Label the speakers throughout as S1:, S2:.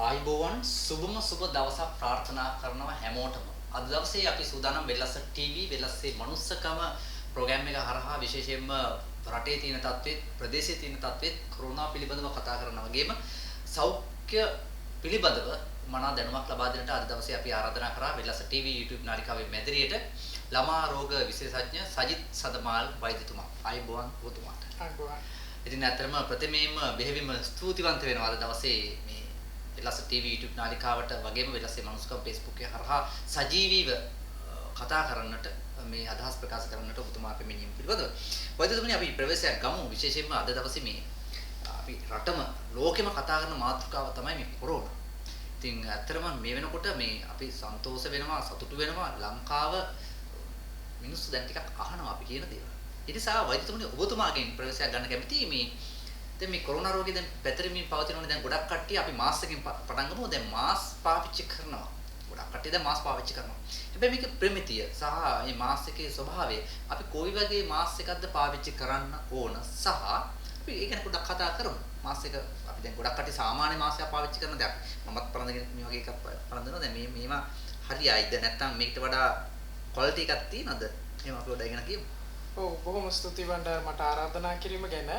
S1: ආයිබෝවන් සුබම සුබ දවසක් ප්‍රාර්ථනා කරනවා හැමෝටම. අද දවසේ අපි සූදානම් වෙලස්ස ටීවී වෙලස්සේ මනුස්සකම ප්‍රෝග්‍රෑම් එක හරහා විශේෂයෙන්ම රටේ තියෙන තත්ත්වෙත් ප්‍රදේශයේ තියෙන තත්ත්වෙත් කොරෝනා පිළිබඳව කතා කරනවා වගේම සෞඛ්‍ය පිළිබඳව මනා දැනුමක් ලබා දෙන්නට අද දවසේ අපි ආරාධනා කරා වෙලස්ස ටීවී YouTube නාලිකාවේ මැදිරියට ළමා රෝග විශේෂඥ සජිත් සදමාල් වෛද්‍යතුමා. ආයිබෝවන් ඔබතුමාට.
S2: ආයිබෝවන්.
S1: ඉතින් ඇත්තටම ප්‍රථමයෙන්ම බෙහෙවින්ම ස්තුතිවන්ත වෙනවා අද දවසේ මේ වෙලස ටීවී YouTube නාලිකාවට වගේම වෙලසේ මනුස්සකම් Facebook එකේ හරහා සජීවීව කතා කරන්නට මේ අදහස් ප්‍රකාශ කරන්නට ඔබතුමා පැමිණීම පිළිබඳව. වෛද්‍යතුමනි අපි ප්‍රවේශයක් ගමු විශේෂයෙන්ම අද දවසේ මේ අපි රටම ලෝකෙම කතා කරන මාතෘකාව තමයි මේ කොරෝනා. ඉතින් ඇත්තටම මේ වෙනකොට මේ අපි සන්තෝෂ වෙනවා සතුටු වෙනවා ලංකාව මිනිස්සු දැන් ටිකක් අහනවා අපි කියන දේවල්. ඒ නිසා වෛද්‍යතුමනි ඔබතුමාගෙන් ප්‍රවේශයක් ගන්න කැමතියි මේ දැන් මේ කොරෝනා රෝගය දැන් පැතිරෙමින් පවතිනවනේ දැන් ගොඩක් කට්ටිය අපි මාස්ක් එකෙන් පටන් ගමු දැන් මාස්ක් පාවිච්චි කරනවා ගොඩක් කට්ටිය දැන් මාස්ක් පාවිච්චි කරනවා හැබැයි මේක ප්‍රමිතිය සහ මේ මාස්ක් එකේ ස්වභාවය අපි කොයි වගේ මාස්ක් එකක්ද පාවිච්චි කරන්න ඕන සහ අපි ඒක ගැන පොඩ්ඩක් කතා කරමු මාස්ක් එක අපි දැන් ගොඩක් කට්ටිය සාමාන්‍ය මාස්ක් එකක් පාවිච්චි කරන දැන් මමත් පරඳගෙන මේ වගේ එකක් පරඳනවා දැන් මේවා හරියයිද නැත්නම් මේකට වඩා ක්වොලිටි එකක් තියෙනවද එහෙම අපි ඔය ගැන කියමු.
S2: ඔව් බොහොම ස්තුතියි මට ආරාධනා කිරීම ගැන.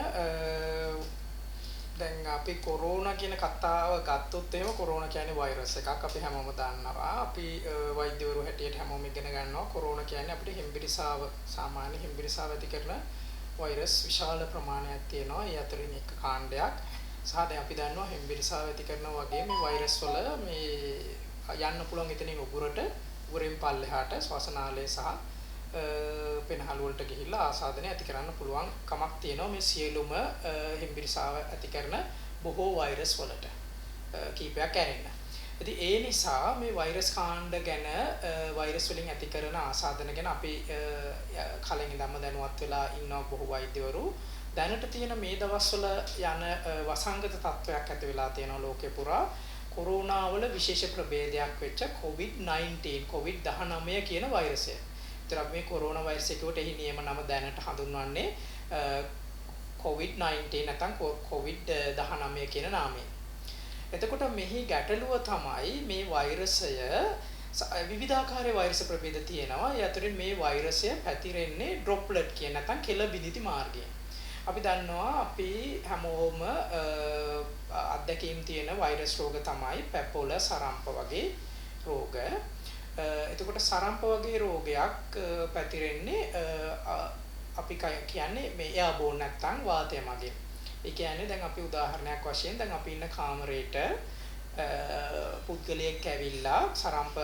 S2: දැන් අපි කොරෝනා කියන කතාව ගත්තොත් එහෙම කොරෝනා කියන්නේ වෛරස් එකක්. අපි හැමෝම දන්නවා. අපි වෛද්‍යවරු හැටියට හැමෝම ඉගෙන ගන්නවා කොරෝනා කියන්නේ අපිට හෙම්බිරිසාව සාමාන්‍ය හෙම්බිරිසාව ඇති කරන වෛරස් විශාල ප්‍රමාණයක් තියෙනවා. ඒ අතරින් එක කාණ්ඩයක්. සහ දැන් අපි දන්නවා හෙම්බිරිසාව ඇති කරනවා වගේ මේ වෛරස් වල මේ යන්න පුළුවන් එතනින් උගුරෙන් පල්ලෙහාට ශ්වාසනාලය සහ පෙනහළු වලට ගිහිල්ලා ආසාදනය ඇති කරන්න පුළුවන් කමක් තියෙනවා මේ සියලුම හෙම්බිරිසාව ඇති කරන බොහෝ වෛරස් වලට කීපයක් ඇරෙන්න. ඉතින් ඒ නිසා මේ වෛරස් කාණ්ඩ ගැන වෛරස් වලින් ඇති කරන ආසාදන ගැන අපි කලින් ඉඳන්ම දැනුවත් වෙලා ඉන්නවා බොහෝ වෛද්‍යවරු. දැනට තියෙන මේ දවස්වල යන වසංගත තත්වයක් ඇති වෙලා තියෙනවා ලෝකේ පුරා. කොරෝනා වල විශේෂ ප්‍රභේදයක් වෙච්ච COVID-19 කියන වෛරසය. මේ කොරෝනා වෛරස් එකට එහි නියම නම දැනට හඳුන්වන්නේ COVID-19 නැත්නම් COVID-19 කියන නාමයෙන්. එතකොට මෙහි ගැටලුව තමයි මේ වෛරසය විවිධාකාරයේ වෛරස් ප්‍රභේද තියෙනවා. ඒ අතරින් මේ වෛරසය පැතිරෙන්නේ ඩ්‍රොප්ලට් කියන නැත්නම් කෙළ බිඳිති මාර්ගයෙන්. අපි දන්නවා අපි හැමෝම අත්දැකීම් තියෙන වෛරස් රෝග තමයි පැපොල සරම්ප වගේ රෝග. එතකොට සරම්ප වගේ රෝගයක් පැතිරෙන්නේ අපි කියන්නේ මේ එයාබෝන් නැත්තම් වාතය මගින්. ඒ කියන්නේ දැන් අපි උදාහරණයක් වශයෙන් දැන් අපි ඉන්න කාමරේට පුද්ගලයෙක් ඇවිල්ලා සරම්ප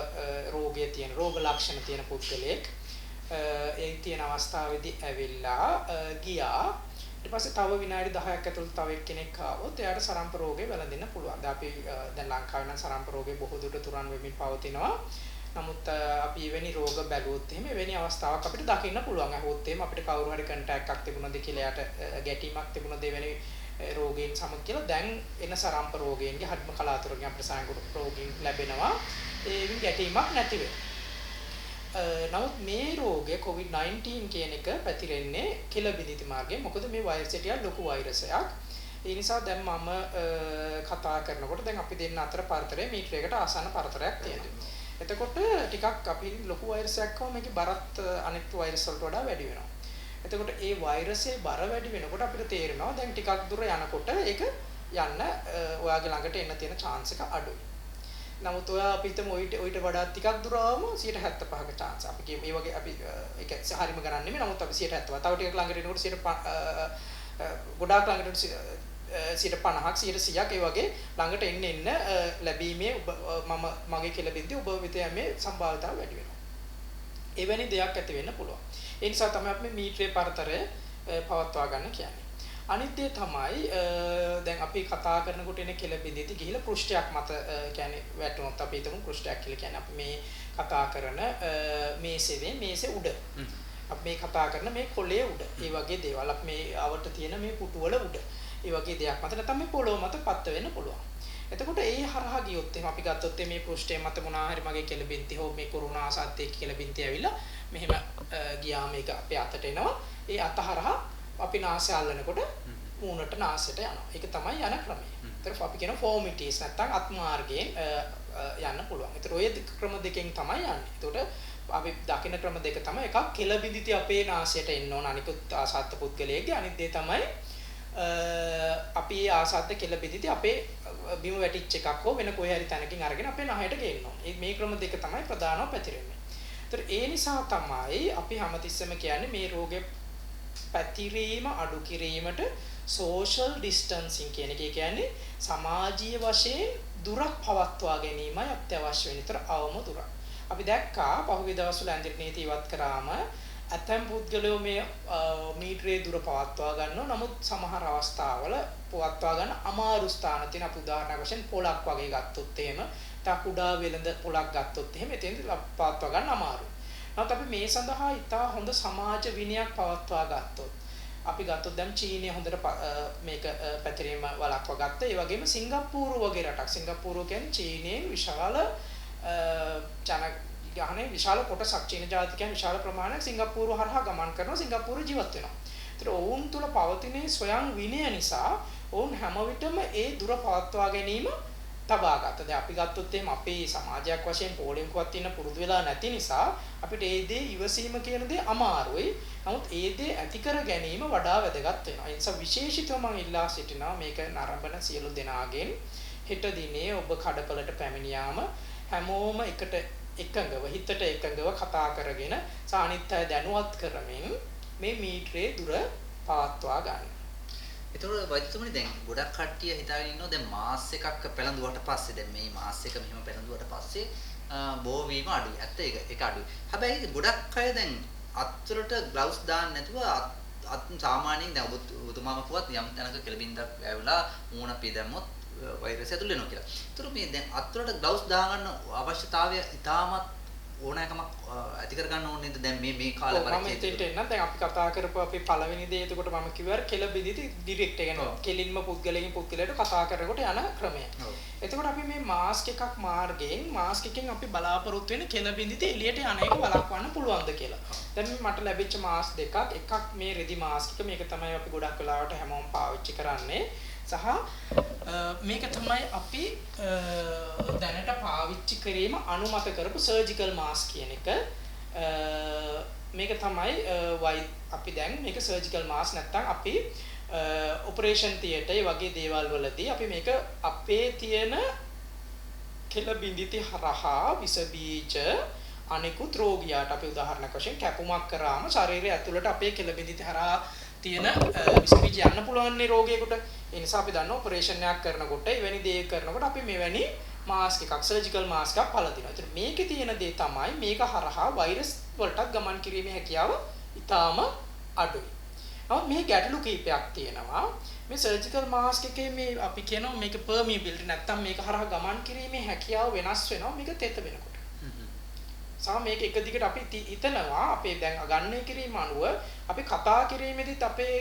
S2: රෝගය තියෙන රෝග ලක්ෂණ තියෙන පුද්ගලයෙක් ඒ තියෙන අවස්ථාවේදී ඇවිල්ලා ගියා. ඊට පස්සේ තව විනාඩි 10ක් ඇතුළත තව එක්කෙනෙක් ආවොත් එයාට සරම්ප රෝගය වැළඳෙන්න පුළුවන්. දැන් ලංකාවේ නම් සරම්ප රෝගය බොහෝ දුරට තුරන් වෙමින් පවතිනවා. නමුත් අපි එවැනි රෝග බැලුවොත් එහෙම එවැනි අවස්ථාවක් අපිට දකින්න පුළුවන්. අහුවොත් එහෙම අපිට කවුරු හරි කන්ටැක්ට් එකක් තිබුණද කියලා යාට ගැටීමක් තිබුණද එවැනි රෝගීන් සමග කියලා දැන් එන සරම්ප රෝගීන්ගේ හත්ම කලාතුරකින් අපිට සංකෘත රෝගීන් ලැබෙනවා. ඒවින් ගැටීමක් නැති වෙනවා. නමුත් මේ රෝගය COVID-19 කියන එක පැතිරෙන්නේ කෙළ බිඳිති මාර්ගයෙන්. මොකද මේ වෛරස් එක ලොකු වෛරසයක්. ඒ නිසා දැන් මම කතා කරනකොට දැන් අපි දෙන්න අතර පරතරය මීටරයකට ආසන්න පරතරයක් තියෙනවා. එතකොට ටිකක් අපි ලොකු වෛරසයක් වම මේකේ බරත් අනෙක් වෛරස් වලට වඩා වැඩි වෙනවා. එතකොට ඒ වෛරසයේ බර වැඩි වෙනකොට අපිට තේරෙනවා දැන් ටිකක් දුර යනකොට ඒක යන්න ඔයාගේ ළඟට එන්න තියෙන chance එක අඩුයි. නමුත් ඔයා අපි හිතමු ඔయిత වඩා ටිකක් දුර ආවම 75ක chance. අපි කිය මේ වගේ අපි ඒක හරියම ගණන් නෙමෙයි. නමුත් අපි 70. තව ටිකක් ළඟට එනකොට 50ක් ළඟට 50ක් 100ක් ඒ වගේ ළඟට එන්න ලැබීමේ මගේ කියලා බින්දේ ඔබ වෙත යමේ සම්භාවිතාව වැඩි වෙනවා. එවැනි දෙයක් ඇති වෙන්න පුළුවන්. ඒ නිසා තමයි අපි මීටරේ පරතරය පවත්වා ගන්න කියන්නේ. අනිත් දේ තමයි දැන් අපි කතා කරනකොට එන කෙළ බින්දේදී ගිහිලා පෘෂ්ඨයක් මත කියන්නේ වැටුනොත් අපි හිතමු පෘෂ්ඨයක් කියලා කියන්නේ අපි මේ කතා කරන මේසේ උඩ. අපි මේ කතා කරන මේ කොළයේ උඩ. ඒ වගේ දේවල් අපි මේ අවට තියෙන මේ පුටු වල උඩ. ඒ වගේ දෙයක් මත නැත්නම් මේ පොළොව මත පත්ත වෙන්න පුළුවන්. එතකොට ඒ හරහා ගියොත් එහෙනම් අපි ගත්තොත් මේ පෘෂ්ඨය මත මොනවා හරි මගේ කෙළ බින්ති හෝ මේ කොරෝනා ආසාදයේ කෙළ බින්ති ඇවිල්ලා මෙහෙම ගියාම ඒක අපේ අතට එනවා. ඒ අත හරහා අපි නාසය අල්ලනකොට මූණට නාසයට යනවා. ඒක තමයි යන ක්‍රමය. ඒතර අපි කියන formities නැත්නම් අත්මාර්ගයෙන් යන්න පුළුවන්. ඒතර ඔය ක්‍රම දෙකෙන් තමයි යන්නේ. ඒතකොට අපි දකින ක්‍රම දෙක තමයි එකක් කෙළබිඳිති අපේ නාසයට එන්න ඕන අනිකුත් ආසත් පුද්ගලයෙක්ගේ අනිත් දේ තමයි අපි ආසත් කෙළබිඳිති අපේ බිම වැටිච්ච එකක් හෝ වෙන කොහේ හරි තැනකින් අරගෙන අපේ නහයට ගේන්න ඕන. මේ ක්‍රම දෙක තමයි ප්‍රධානව පැතිරෙන්නේ. ඒතර ඒ නිසා තමයි අපි හැමතිස්සෙම කියන්නේ මේ රෝගේ පැතිරීම අඩු කිරීමට social distancing කියන එක කියන්නේ සමාජීය වශයෙන් දුරක් පවත්වා ගැනීමයි අත්‍යවශ්‍ය වෙන. ඒතර අවම දුරක්. අපි දැක්කා පහුගිය දවස්වල ඇඳිරි නීති ඉවත් කරාම ඇතැම් පුද්ගලයෝ මේ මීටරේ දුර පවත්වා ගන්නවා. නමුත් සමහර අවස්ථාවල පවත්වා ගන්න අමාරු ස්ථාන තියෙන අපි උදාහරණයක් වශයෙන් පොලක් වගේ ගත්තොත් එහෙම තා කුඩා වෙළඳ පොලක් ගත්තොත් එහෙම එතෙන්ද පවත්වා ගන්න අමාරුයි. නමුත් අපි මේ සඳහා ඉතා හොඳ සමාජ විනයක් පවත්වා ගත්තොත් අපි ගත්තොත් දැන් චීනය හොඳට මේක පැතිරීම වළක්වා ගත්තා. ඒ වගේම සිංගප්පූරු වගේ රටක්. සිංගප්පූරු කියන්නේ චීනයේ විශාල ජනගහනයේ විශාල කොටසක් චීන ජාතිකයන් විශාල ප්‍රමාණයක් සිංගප්පූරු හරහා ගමන් කරනවා. සිංගප්පූරු ජීවත් වෙනවා. ඒතර ඔවුන් තුල පවතින ස්වයං විනය නිසා ඔවුන් හැම විටම ඒ දුර පවත්වා ගැනීම තබා ගත්තා. දැන් අපි ගත්තොත් එහෙම අපේ සමාජයක් වශයෙන් පොලිම්කුවක් තියෙන පුරුදු වෙලා නැති නිසා අපිට ඒ දේ ඉවසීම කියන දේ අමාරුයි. නමුත් ඒ දේ ඇති කර ගැනීම වඩා වැදගත් වෙනවා. ඒ නිසා විශේෂිතව මම ඉල්ලා සිටිනවා මේක නරඹන සියලු දෙනාගෙන් හෙට දිනේ ඔබ කඩපලට පැමිණියාම හැමෝම එකට එකඟව හිතට එකඟව කතා කරගෙන සානිත්‍ය දැනුවත් කරමින් මේ මීටරේ දුර පවත්වා ගන්න.
S1: ඒතකොට වෛද්‍යතුමනි දැන් ගොඩක් කට්ටිය හිතාගෙන ඉන්නවා දැන් මාස් එකක් පැලඳුවට පස්සේ දැන් මේ මාස් එක මෙහෙම පැලඳුවට පස්සේ බෝ වීම අඩුයි. ඇත්ත ඒක අඩුයි. හැබැයි ගොඩක් අය දැන් අත්වලට ග්ලව්ස් දාන්න නැතුව අත් සාමාන්‍යයෙන් දැන් ඔබතුමාම කිව්වත් යම් තැනක කෙළබින්දක් ඇවිලා මූණ පිදැම්මොත් වෛරස් ඇතුල් වෙනවා කියලා. ඒතර මේ දැන් අත්වලට ග්ලව්ස් දාගන්න අවශ්‍යතාවය ඉතාමත් ඕනෑකමක් ඇති කර ගන්න ඕනේ නේද? දැන් මේ කාල
S2: පරිච්ඡේදයට එන්න දැන් අපි කතා කරපුවා අපි පළවෙනි දේ එතකොට මම කිව්වා කෙළබිඳිති ඩිරෙක්ට් එක යනවා. කෙලින්ම පුද්ගලයෙන් පුද්ගලයට කතා කරනකොට යන ක්‍රමය. එතකොට අපි මේ මාස්ක් එකක් මාර්ගයෙන් මාස්ක් එකෙන් අපි බලාපොරොත්තු වෙන කෙළබිඳිති එළියට යන එක වළක්වන්න පුළුවන්ද කියලා. දැන් මට ලැබිච්ච මාස්ක් දෙකක් එකක් මේ රෙදි මාස්ක් එක මේක තමයි අපි ගොඩක් වෙලාවට හැමෝම පාවිච්චි කරන්නේ. සහ මේක තමයි අපි දැනට පාවිච්චි කිරීම අනුමත කරපු සර්ජිකල් මාස්ක් කියන එක. මේක තමයි අපි දැන් මේක සර්ජිකල් මාස්ක් නැත්තම් අපි ඔපරේෂන් තියටර් වගේ දේවල් වලදී අපි මේක අපේ තියෙන කෙළබිඳිති හරහා විස බීජ අනිකුත් රෝගියාට අපි උදාහරණයක් වශයෙන් කැපුමක් කරාම ශරීරය ඇතුළට අපේ කෙළබිඳිති හරහා තියෙන විස බීජ යන්න පුළුවන් නේ රෝගියෙකුට. ඒ නිසා අපි දන්නවා ඔපරේෂන් එකක් කරනකොට එවැනි දේ කරනකොට අපි මෙවැනි මාස්ක් එකක් සර්ජිකල් මාස්ක් එකක් පළදිනවා. ඒතර මේකේ තියෙන දේ තමයි මේක හරහා වෛරස් වලට ගමන් කිරීමේ හැකියාව ඉතාම අඩුයි. නමුත් මේ ගැටලු කීපයක් තියෙනවා. මේ සර්ජිකල් මාස්ක් එකේ මේ අපි කියනවා මේක පර්මියබිලිටි නැත්තම් මේක හරහා ගමන් කිරීමේ හැකියාව වෙනස් වෙනවා මේක තෙත වෙනකොට. සහ මේක එක දිගට අපි හිතනවා අපේ දැන් ගණනය කිරීම අනුව අපි කතා කිරීමේදීත් අපේ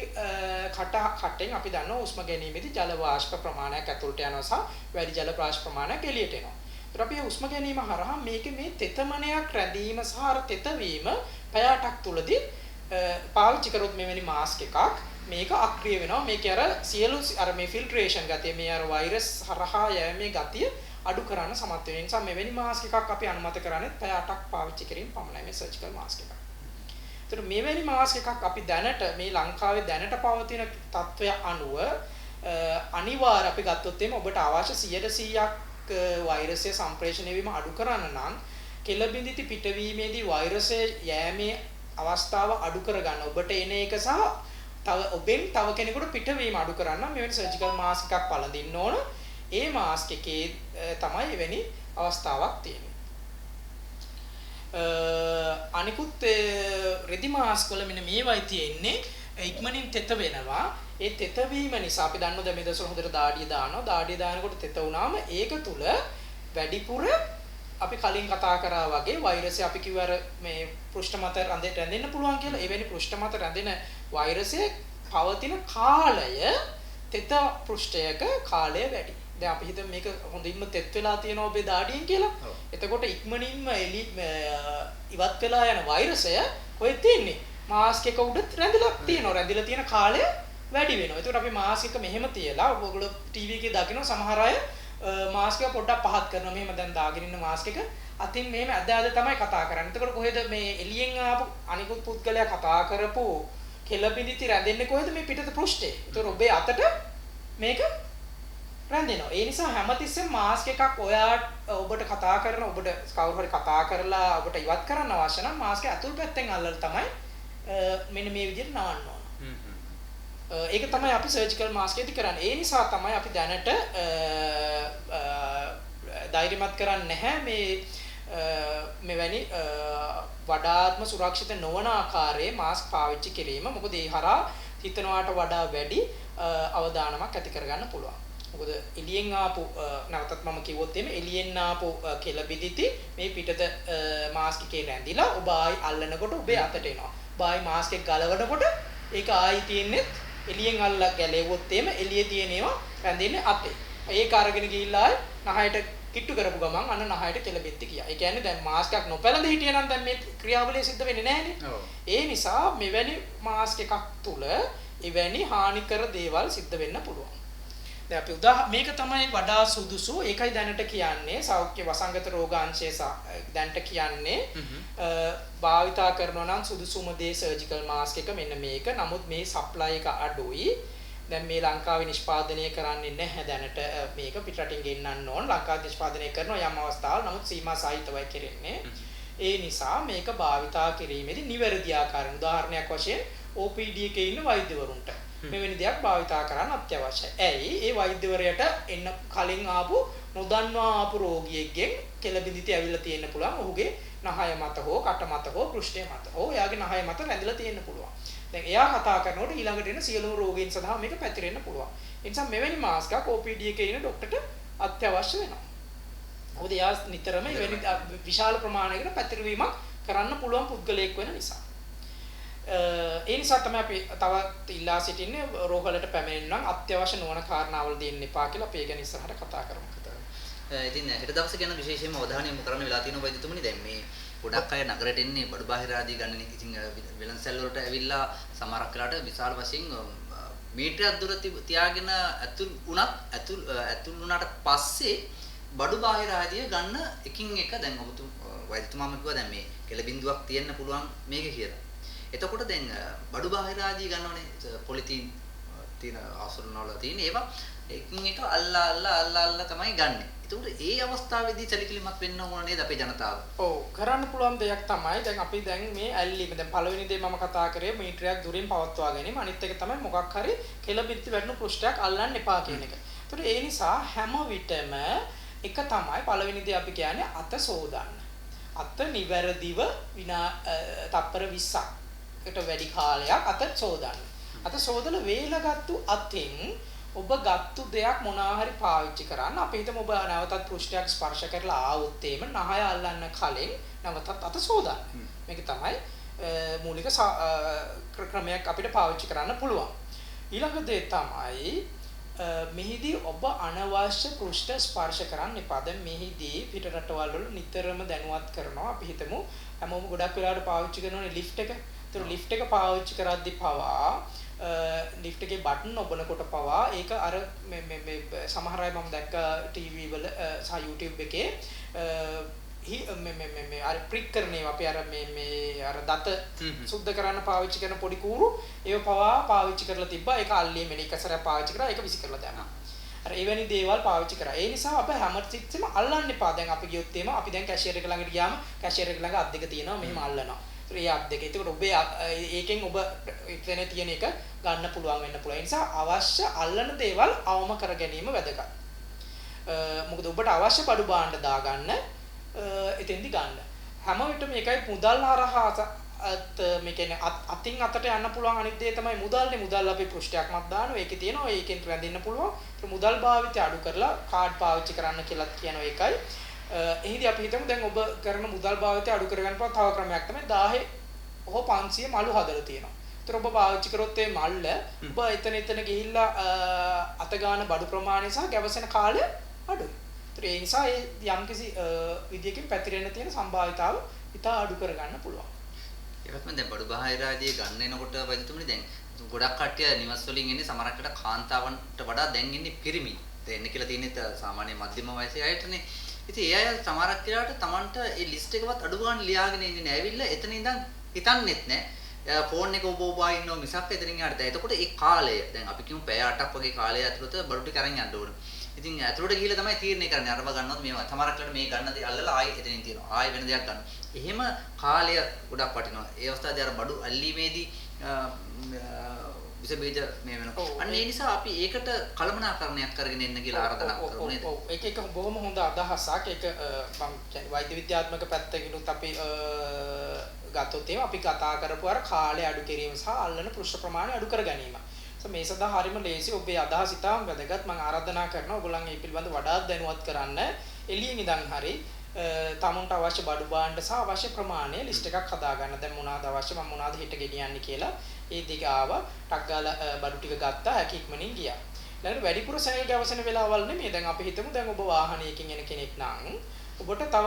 S2: කටෙන් අපි දන්නවා උෂ්ම ගැනීමේදී ජල වාෂ්ප ප්‍රමාණයක් ඇතුළට යනවා සහ වැඩි ජල වාෂ්ප ප්‍රමාණයක් එළියට එනවා. ඒත් අපි උෂ්ම ගැනීම හරහා මේකේ මේ තෙතමනයක් රැඳීම සහ අර තෙතවීම පැය 8ක් තුලදී පාවිච්චි කරොත් මෙවැනි මාස්ක් එකක් මේක අක්‍රිය වෙනවා. මේකේ අර සියලු අර මේ ෆිල්ට්‍රේෂන් ගතිය මේ අර වෛරස් හරහා යෑමේ ගතිය අඩු කරන්න සමත් වෙන නිසා මෙවැනි මාස්ක් එකක් අපි අනුමත කරන්නේ පැය 8ක් පාවිච්චි කිරීම පමණයි මේ සර්ජිකල් මාස්ක් එකක්. ඒතර මෙවැනි මාස්ක් එකක් අපි දැනට මේ ලංකාවේ දැනට පවතින තත්ත්වය අනුව අනිවාර්ය අපි ගත්තොත් එimhe ඔබට අවශ්‍ය 100%ක් වෛරසය සම්ප්‍රේෂණය වීම අඩු කරන්න නම් කෙළබිඳිති පිටවීමේදී වෛරසය යෑමේ අවස්ථාව අඩු කරගන්න ඔබට එන එක සහ තව ඔබෙන් තව කෙනෙකුට පිටවීම අඩු කරන්න මෙවැනි සර්ජිකල් මාස්ක් එකක් පළඳින්න ඕන. ඒ මාස්ක් එකේ තමයි එවැනි අවස්ථාවක් තියෙන්නේ. අනිකුත් රෙදි මාස්ක් වල මෙන්න මේවයි තියෙන්නේ ඉක්මනින් තෙත වෙනවා. ඒ තෙත වීම නිසා අපි දන්නවා දැන් මේ දවස්වල හොඳට දාඩිය දානවා. දාඩිය දානකොට තෙත වුණාම ඒක තුල වැඩිපුර අපි කලින් කතා කරා වගේ වෛරසය අපි කිව්වර මේ පෘෂ්ඨ මත රැඳෙන්න පුළුවන් කියලා. එවැනි පෘෂ්ඨ මත රැඳෙන වෛරසයේ පවතින කාලය තෙත පෘෂ්ඨයක කාලය වැඩි. දැන් අපි හිතමු මේක හොඳින්ම තෙත් වෙලා තියෙනවා ඔබේ දාඩියෙන් කියලා. එතකොට ඉක්මනින්ම ඉවත් වෙලා යන වෛරසය කොහෙද තියෙන්නේ? මාස්ක් එක උඩ රැඳිලා තියෙනවා. රැඳිලා තියෙන කාලය වැඩි වෙනවා. ඒකට අපි මාස්ක් එක මෙහෙම තියලා ඔයගොල්ලෝ ටීවී එකේ දකින්න සමහර අය මාස්ක් එක පොඩ්ඩක් පහත් කරනවා. මෙහෙම දැන් දාගෙන ඉන්න මාස්ක් එක අතින් මෙහෙම ඇද තමයි කතා කරන්නේ. එතකොට කොහෙද මේ එළියෙන් ආපු අනිකුත් පුද්ගලයා කතා කරපු කෙළපිලිති රැඳෙන්නේ කොහෙද මේ පිටත පෘෂ්ඨේ. ඒතකොට ඔබේ අතට මේක රැඳෙනවා. ඒ නිසා හැමතිස්සෙම මාස්ක් එකක් ඔබට කතා කරන ඔබට කවුරු හරි කතා කරලා ඔබට ඉවත් කරන්න අවශ්‍ය නම් මාස්ක් එක අතුල් පැත්තෙන් අල්ලලා තමයි මෙන්න මේ විදිහට නවන්න ඕන. ඒක තමයි අපි සර්ජිකල් මාස්ක් එකේදී කරන්නේ. ඒ නිසා තමයි අපි දැනට ධෛර්යමත් කරන්නේ නැහැ මෙවැනි වඩාත්ම සුරක්ෂිත නොවන ආකාරයේ මාස්ක් පාවිච්චි කිරීම. මොකද ඒ හරහා හිතනවාට වඩා වැඩි අවදානමක් ඇති කරගන්න පුළුවන්. මොකද එළියෙන් ආපු නැවතත් මම කිව්වොත් එimhe එළියෙන් ආපු කෙළබිදිති මේ පිටත මාස්ක් එකේ රැඳිලා ඔබ ආයි අල්ලනකොට ඔබේ අතට එනවා. ඔබ ආයි මාස්ක් එක ගලවනකොට ඒක ආයි තියෙන්නේ එළියෙන් අල්ලලා ගැලෙව්වොත් එimhe එළියේ තියෙන ඒවා රැඳෙන්නේ අතේ. ඒක අරගෙන ගිහිල්ලා නහයට කිට්ටු කරපු ගමන් අන්න නහයට කෙළබෙtti ගියා. ඒ කියන්නේ දැන් මාස්ක් එකක් නොපැළඳ හිටියනම් දැන් මේ ක්‍රියාවලිය සිද්ධ වෙන්නේ නැහැනේ. ඒ නිසා මෙවැනි මාස්ක් එකක් තුල එවැනි හානිකර දේවල් සිද්ධ වෙන්න පුළුවන්. දැන් අපි මේක තමයි වඩා සුදුසු. ඒකයි දැනට කියන්නේ සෞඛ්‍ය වසංගත රෝගාංශය දැනට කියන්නේ භාවිතා කරනවා නම් සුදුසුම දේ සර්ජිකල් මාස්ක් එක මෙන්න මේක. නමුත් මේ සප්ලයි එක අඩුයි. දැන් මේ ලංකාවේ නිෂ්පාදනය කරන්නේ නැහැ දැනට මේක පිටරටින් ගෙන්නන්න ඕන. ලංකාවේ නිෂ්පාදනය කරනවා යම් අවස්ථාවල. නමුත් සීමා සහිතවයි කරන්නේ. ඒ නිසා මේක භාවිතා කිරීමේදී නිවැරදි ආකාරයෙන් උදාහරණයක් වශයෙන් OPD එකේ ඉන්න වෛද්‍යවරුන්ට මෙවැනි දෙයක් භාවිතා කරන්න අත්‍යවශ්‍යයි. ඇයි? ඒ වෛද්‍යවරයාට එන්න කලින් ආපු නොදන්වා ආපු රෝගියෙක්ගෙන් කෙළබිඳිති ඇවිල්ලා තියෙන්න පුළුවන්. ඔහුගේ නහය මත හෝ කට මත හෝ පෘෂ්ඨය මත හෝ එයාගේ නහය මත රැඳිලා තියෙන්න පුළුවන්. දැන් එයා කතා කරනකොට ඊළඟට එන සියලුම රෝගීන් සඳහා මේක පැතිරෙන්න පුළුවන්. ඒ නිසා මෙවැනි මාස්ක් එකක් OPD එකේ ඉන්න ડોක්ටර්ට අත්‍යවශ්‍ය වෙනවා. මොකද එයා නිතරම මෙවැනි විශාල ප්‍රමාණයකට පැතිරවීමක් කරන්න පුළුවන් පුද්ගලයෙක් වෙන නිසා. ඒ නිසා තමයි අපි තවත් ඉල්ලා සිටින්නේ රෝගවලට පැමිණෙන්න නම් අත්‍යවශ්‍ය නොවන කාරණාවල් දෙන්න එපා කියලා අපි ඒ ගැන ඉස්සරහට කතා කරමු.
S1: ඉතින් හෙට දවසේ ගැන විශේෂයෙන්ම අවධානය යොමු කරන්න වෙලා තියෙනවා වෛද්‍යතුමනි. දැන් මේ ගොඩක් අය නගරයට එන්නේ බඩු බාහිර ආදී ගන්න ඉතින් වෙළඳසැල් වලට ඇවිල්ලා සමහරක් වෙලාවට විශාල වශයෙන් මීටරයක් දුර තියාගෙන ඇතුල් වුණාට පස්සේ බඩු බාහිර ආදී ගන්න එකින් එක දැන් වෛද්‍යතුමාම කිව්වා දැන් මේ කෙළබින්දුවක් තියෙන්න පුළුවන් මේක කියලා. එතකොට දැන් බඩු බාහිර ආදී ගන්නවනේ පොලිතීන් තියෙන ආසරණ වල තියෙන ඒවා එකින් එක අල්ලා තමයි ගන්නෙ. ඒකට ඒ අවස්ථාවේදී සැලකිලිමත් වෙන්න ඕන නේද අපේ ජනතාව?
S2: ඔව් කරන්න පුළුවන් දෙයක් තමයි දැන් අපි දැන් මේ ඇල්ලීම දැන් පළවෙනි දේ මම කතා කරේ මීටරයක් දුරින් පවත්වා ගැනීම. අනිත් එක තමයි මොකක් හරි කෙළබිත්ති වැටුණු පෘෂ්ඨයක් අල්ලන්න එපා කියන එක. ඒකට ඒ නිසා හැම විටම එක තමයි පළවෙනි දේ අපි කියන්නේ අත සෝදන්න. අත නිවැරදිව තප්පර 20කට වැඩි කාලයක් අත සෝදන්න. අත සෝදලා වේලගත්තු අතින් ඔබ ගත්තු දෙයක් මොනවා හරි පාවිච්චි කරන්න. අපි හිතමු ඔබ නැවතත් පෘෂ්ඨයක් ස්පර්ශ කරලා ආවොත් එහෙම නහය අල්ලන්න කලින් නැවතත් අත සෝදන්න. මේක තමයි මූලික ක්‍රමයක් අපිට පාවිච්චි කරන්න පුළුවන්. ඊළඟ දේ තමයි මෙහිදී ඔබ අනවශ්‍ය පෘෂ්ඨ ස්පර්ශ කරන්න එපා. දැන් මෙහිදී පිට රටවල් වල නිතරම දැනුවත් කරනවා. අපි හිතමු හැමෝම ගොඩක් වෙලාවට පාවිච්චි කරනෝනේ ලිෆ්ට් එක. ඒතර ලිෆ්ට් එක පාවිච්චි කරද්දී පවා ලිෆ්ට් එකේ බටන් ඔබනකොට පවා ඒක අර මේ සමහර අය මම දැක්ක ටීවී වල සහ YouTube එකේ මේ අර ප්‍රික් කරන්නේ අපි අර මේ අර දත සුද්ධ කරන්න පාවිච්චි කරන පොඩි කූරු ඒව පවා පාවිච්චි කරලා තිබ්බා. ඒක අල්ලේ මෙලි එකසරයක් පාවිච්චි කරා ඒක විසි කරලා දැම්මා. අර එවැනි දේවල් පාවිච්චි කරා. ඒ නිසා අප හැම තිස්සෙම අල්ලන්න එපා. දැන් අපි ගියොත් එහෙම අපි දැන් කැෂියර් එක ළඟට ගියාම කැෂියර් එක ළඟ අත් දෙක තියෙනවා මෙහෙම අල්ලනවා. ඒ අත් දෙක. ඒකට ඔබ ඒකෙන් ඔබ එතන තියෙන එක ගන්න පුළුවන් වෙන්න පුළුවන්. ඒ නිසා අවශ්‍ය අල්ලන දේවල් අවම කර ගැනීම වැදගත්. මොකද ඔබට අවශ්‍ය බඩු භාණ්ඩ දාගන්න එතෙන්දි ගන්න. හැම විටම මේකයි මුදල් හරහා මේ කියන්නේ අතින් අතට යන්න පුළුවන් අනිත් දේ තමයි මුදල්නේ. මුදල් අපි පෘෂ්ඨයක් මත දානවා. ඒකේ තියෙනවා ඒකෙන් රැඳෙන්න පුළුවන්. ඒ මුදල් භාවිතය අඩු කරලා කාඩ් පාවිච්චි කරන්න කියලා කියනවා ඒකයි. එහිදී අපි හිතමු දැන් ඔබ කරන මුදල් භාවිතය අඩු කරගන්න පුළුවන් තව ක්‍රමයක් තමයි 1000 හෝ 500 මලු හදලා තියෙනවා. ඒතර ඔබ පාවිච්චි කරොත් ඒ මල්ල ඔබ එතන ගිහිල්ලා අත ගන්න බඩු ප්‍රමාණය සහ ගැවසෙන කාලය අඩුයි. ඒතර ඒ නිසා යම්කිසි විදියකින් පැතිරෙන්න තියෙන සම්භාවිතාව ඉතා අඩු කරගන්න පුළුවන්.
S1: ඒකත් මම දැන් බඩු බාහිර ආදී ගන්න එනකොට වෛද්‍යතුමනි දැන් ගොඩක් කට්ටිය නිවස් වලින් එන්නේ සමහරකට කාන්තාවන්ට වඩා දැන් ඉන්නේ පිරිමි. එන්න කියලා තියෙන්නේ සාමාන්‍ය මධ්‍යම වයසේ අයටනේ. ඉතින් ඒ අය සමහරක් වෙලාවට Tamanට ඒ ලිස්ට් එකවත් අඩු ගන්න ලියාගෙන ඉන්නේ නැහැ. ඇවිල්ලා එතන ඉඳන් හිතන්නෙත් නැහැ. ෆෝන් එක ඔබ ඉන්නවා මිසක් එතනින් යන්න බෑ. එතකොට ඒ කාලය දැන් අපි කියමු පැය 8ක් වගේ කාලය ඇතුළත බඩු ටික අරන් යන්න ඕන. ඉතින් ඇතුළට ගිහිල්ලා තමයි තීරණය කරන්නේ. අරව ගන්නවද මේවා. සමහරක් වෙලාවට මේ ගන්න දේ අල්ලලා ආයෙ එතනින් තියනවා. ආයෙ වෙන දෙයක් ගන්න. එහෙම කාලය ගොඩක් වටිනවා. ඒ අවස්ථාවේදී අර බඩු අල්ලීමේදී විස බීජ මේ වෙනවා. අන්න ඒ නිසා අපි ඒකට කළමනාකරණයක් කරගෙන එන්න කියලා ආරාධනා කරමු නේද?
S2: ඔව් ඒක බොහොම හොඳ අදහසක්. ඒක මම කියන්නේ වෛද්‍ය විද්‍යාත්මක පැත්තකිනුත් අපි ගත්තොත් අපි කතා කරපු අර කාලය අඩු කිරීම සහ අල්ලන පෘෂ්ඨ ප්‍රමාණය අඩු කර ගැනීම. මේ සඳහා හරිම ලේසි. ඔබේ අදහස ඉතාම වැදගත්. මම ආරාධනා කරනවා ඔයගොල්ලන් මේ පිළිබඳව වඩාත් දැනුවත් කරන්න. එළියෙන් ඉඳන් හරි තමුන්ට අවශ්‍ය බඩු භාණ්ඩ සහ අවශ්‍ය ප්‍රමාණය ලිස්ට් එකක් හදාගන්න. දැන් මොනවාද අවශ්‍ය මම මොනවාද හෙට ගෙනියන්නේ කියලා. ඒ දිග ආවා ටක් ගාලා බඩු ටික ගත්තා. හැකි ඉක්මනින් ගියා. ඊළඟට වැඩිපුර සැලක අවසන වෙලාවල් නෙමෙයි. දැන් අපි හිතමු දැන් ඔබ වාහනයකින් එන කෙනෙක් නම් ඔබට තව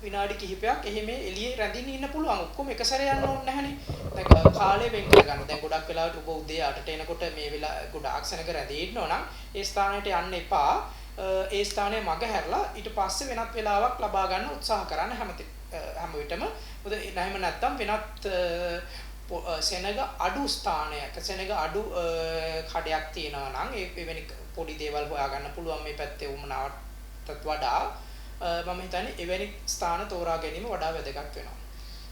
S2: විනාඩි කිහිපයක් එහෙම එළියේ රැඳින්න ඉන්න පුළුවන්. ඔක්කොම එක සැරේ යන්න ඕනේ නැහනේ. දැන් කාලය වෙන් කරගන්න. දැන් ගොඩක් වෙලාවට ඔබ උදේ 8ට එනකොට මේ වෙලාව ගොඩාක් සැනක රැඳී ඉන්නවා නම් ඒ ස්ථානයට යන්න එපා. ඒ ස්ථානයේ මග හැරලා ඊට පස්සේ වෙනත් වෙලාවක් ලබා ගන්න උත්සාහ කරන්න හැම විටම. මොකද එහෙම නැත්තම් වෙනත් සෙනග අඩු ස්ථානයක සෙනග අඩු කඩයක් තියෙනවා නම් ඒ වෙනි පොඩි දේවල් හොයාගන්න පුළුවන් මේ පැත්තේ වුණාටත් වඩා මම හිතන්නේ එවැනි ස්ථාන තෝරා ගැනීම වඩා වැදගත් වෙනවා.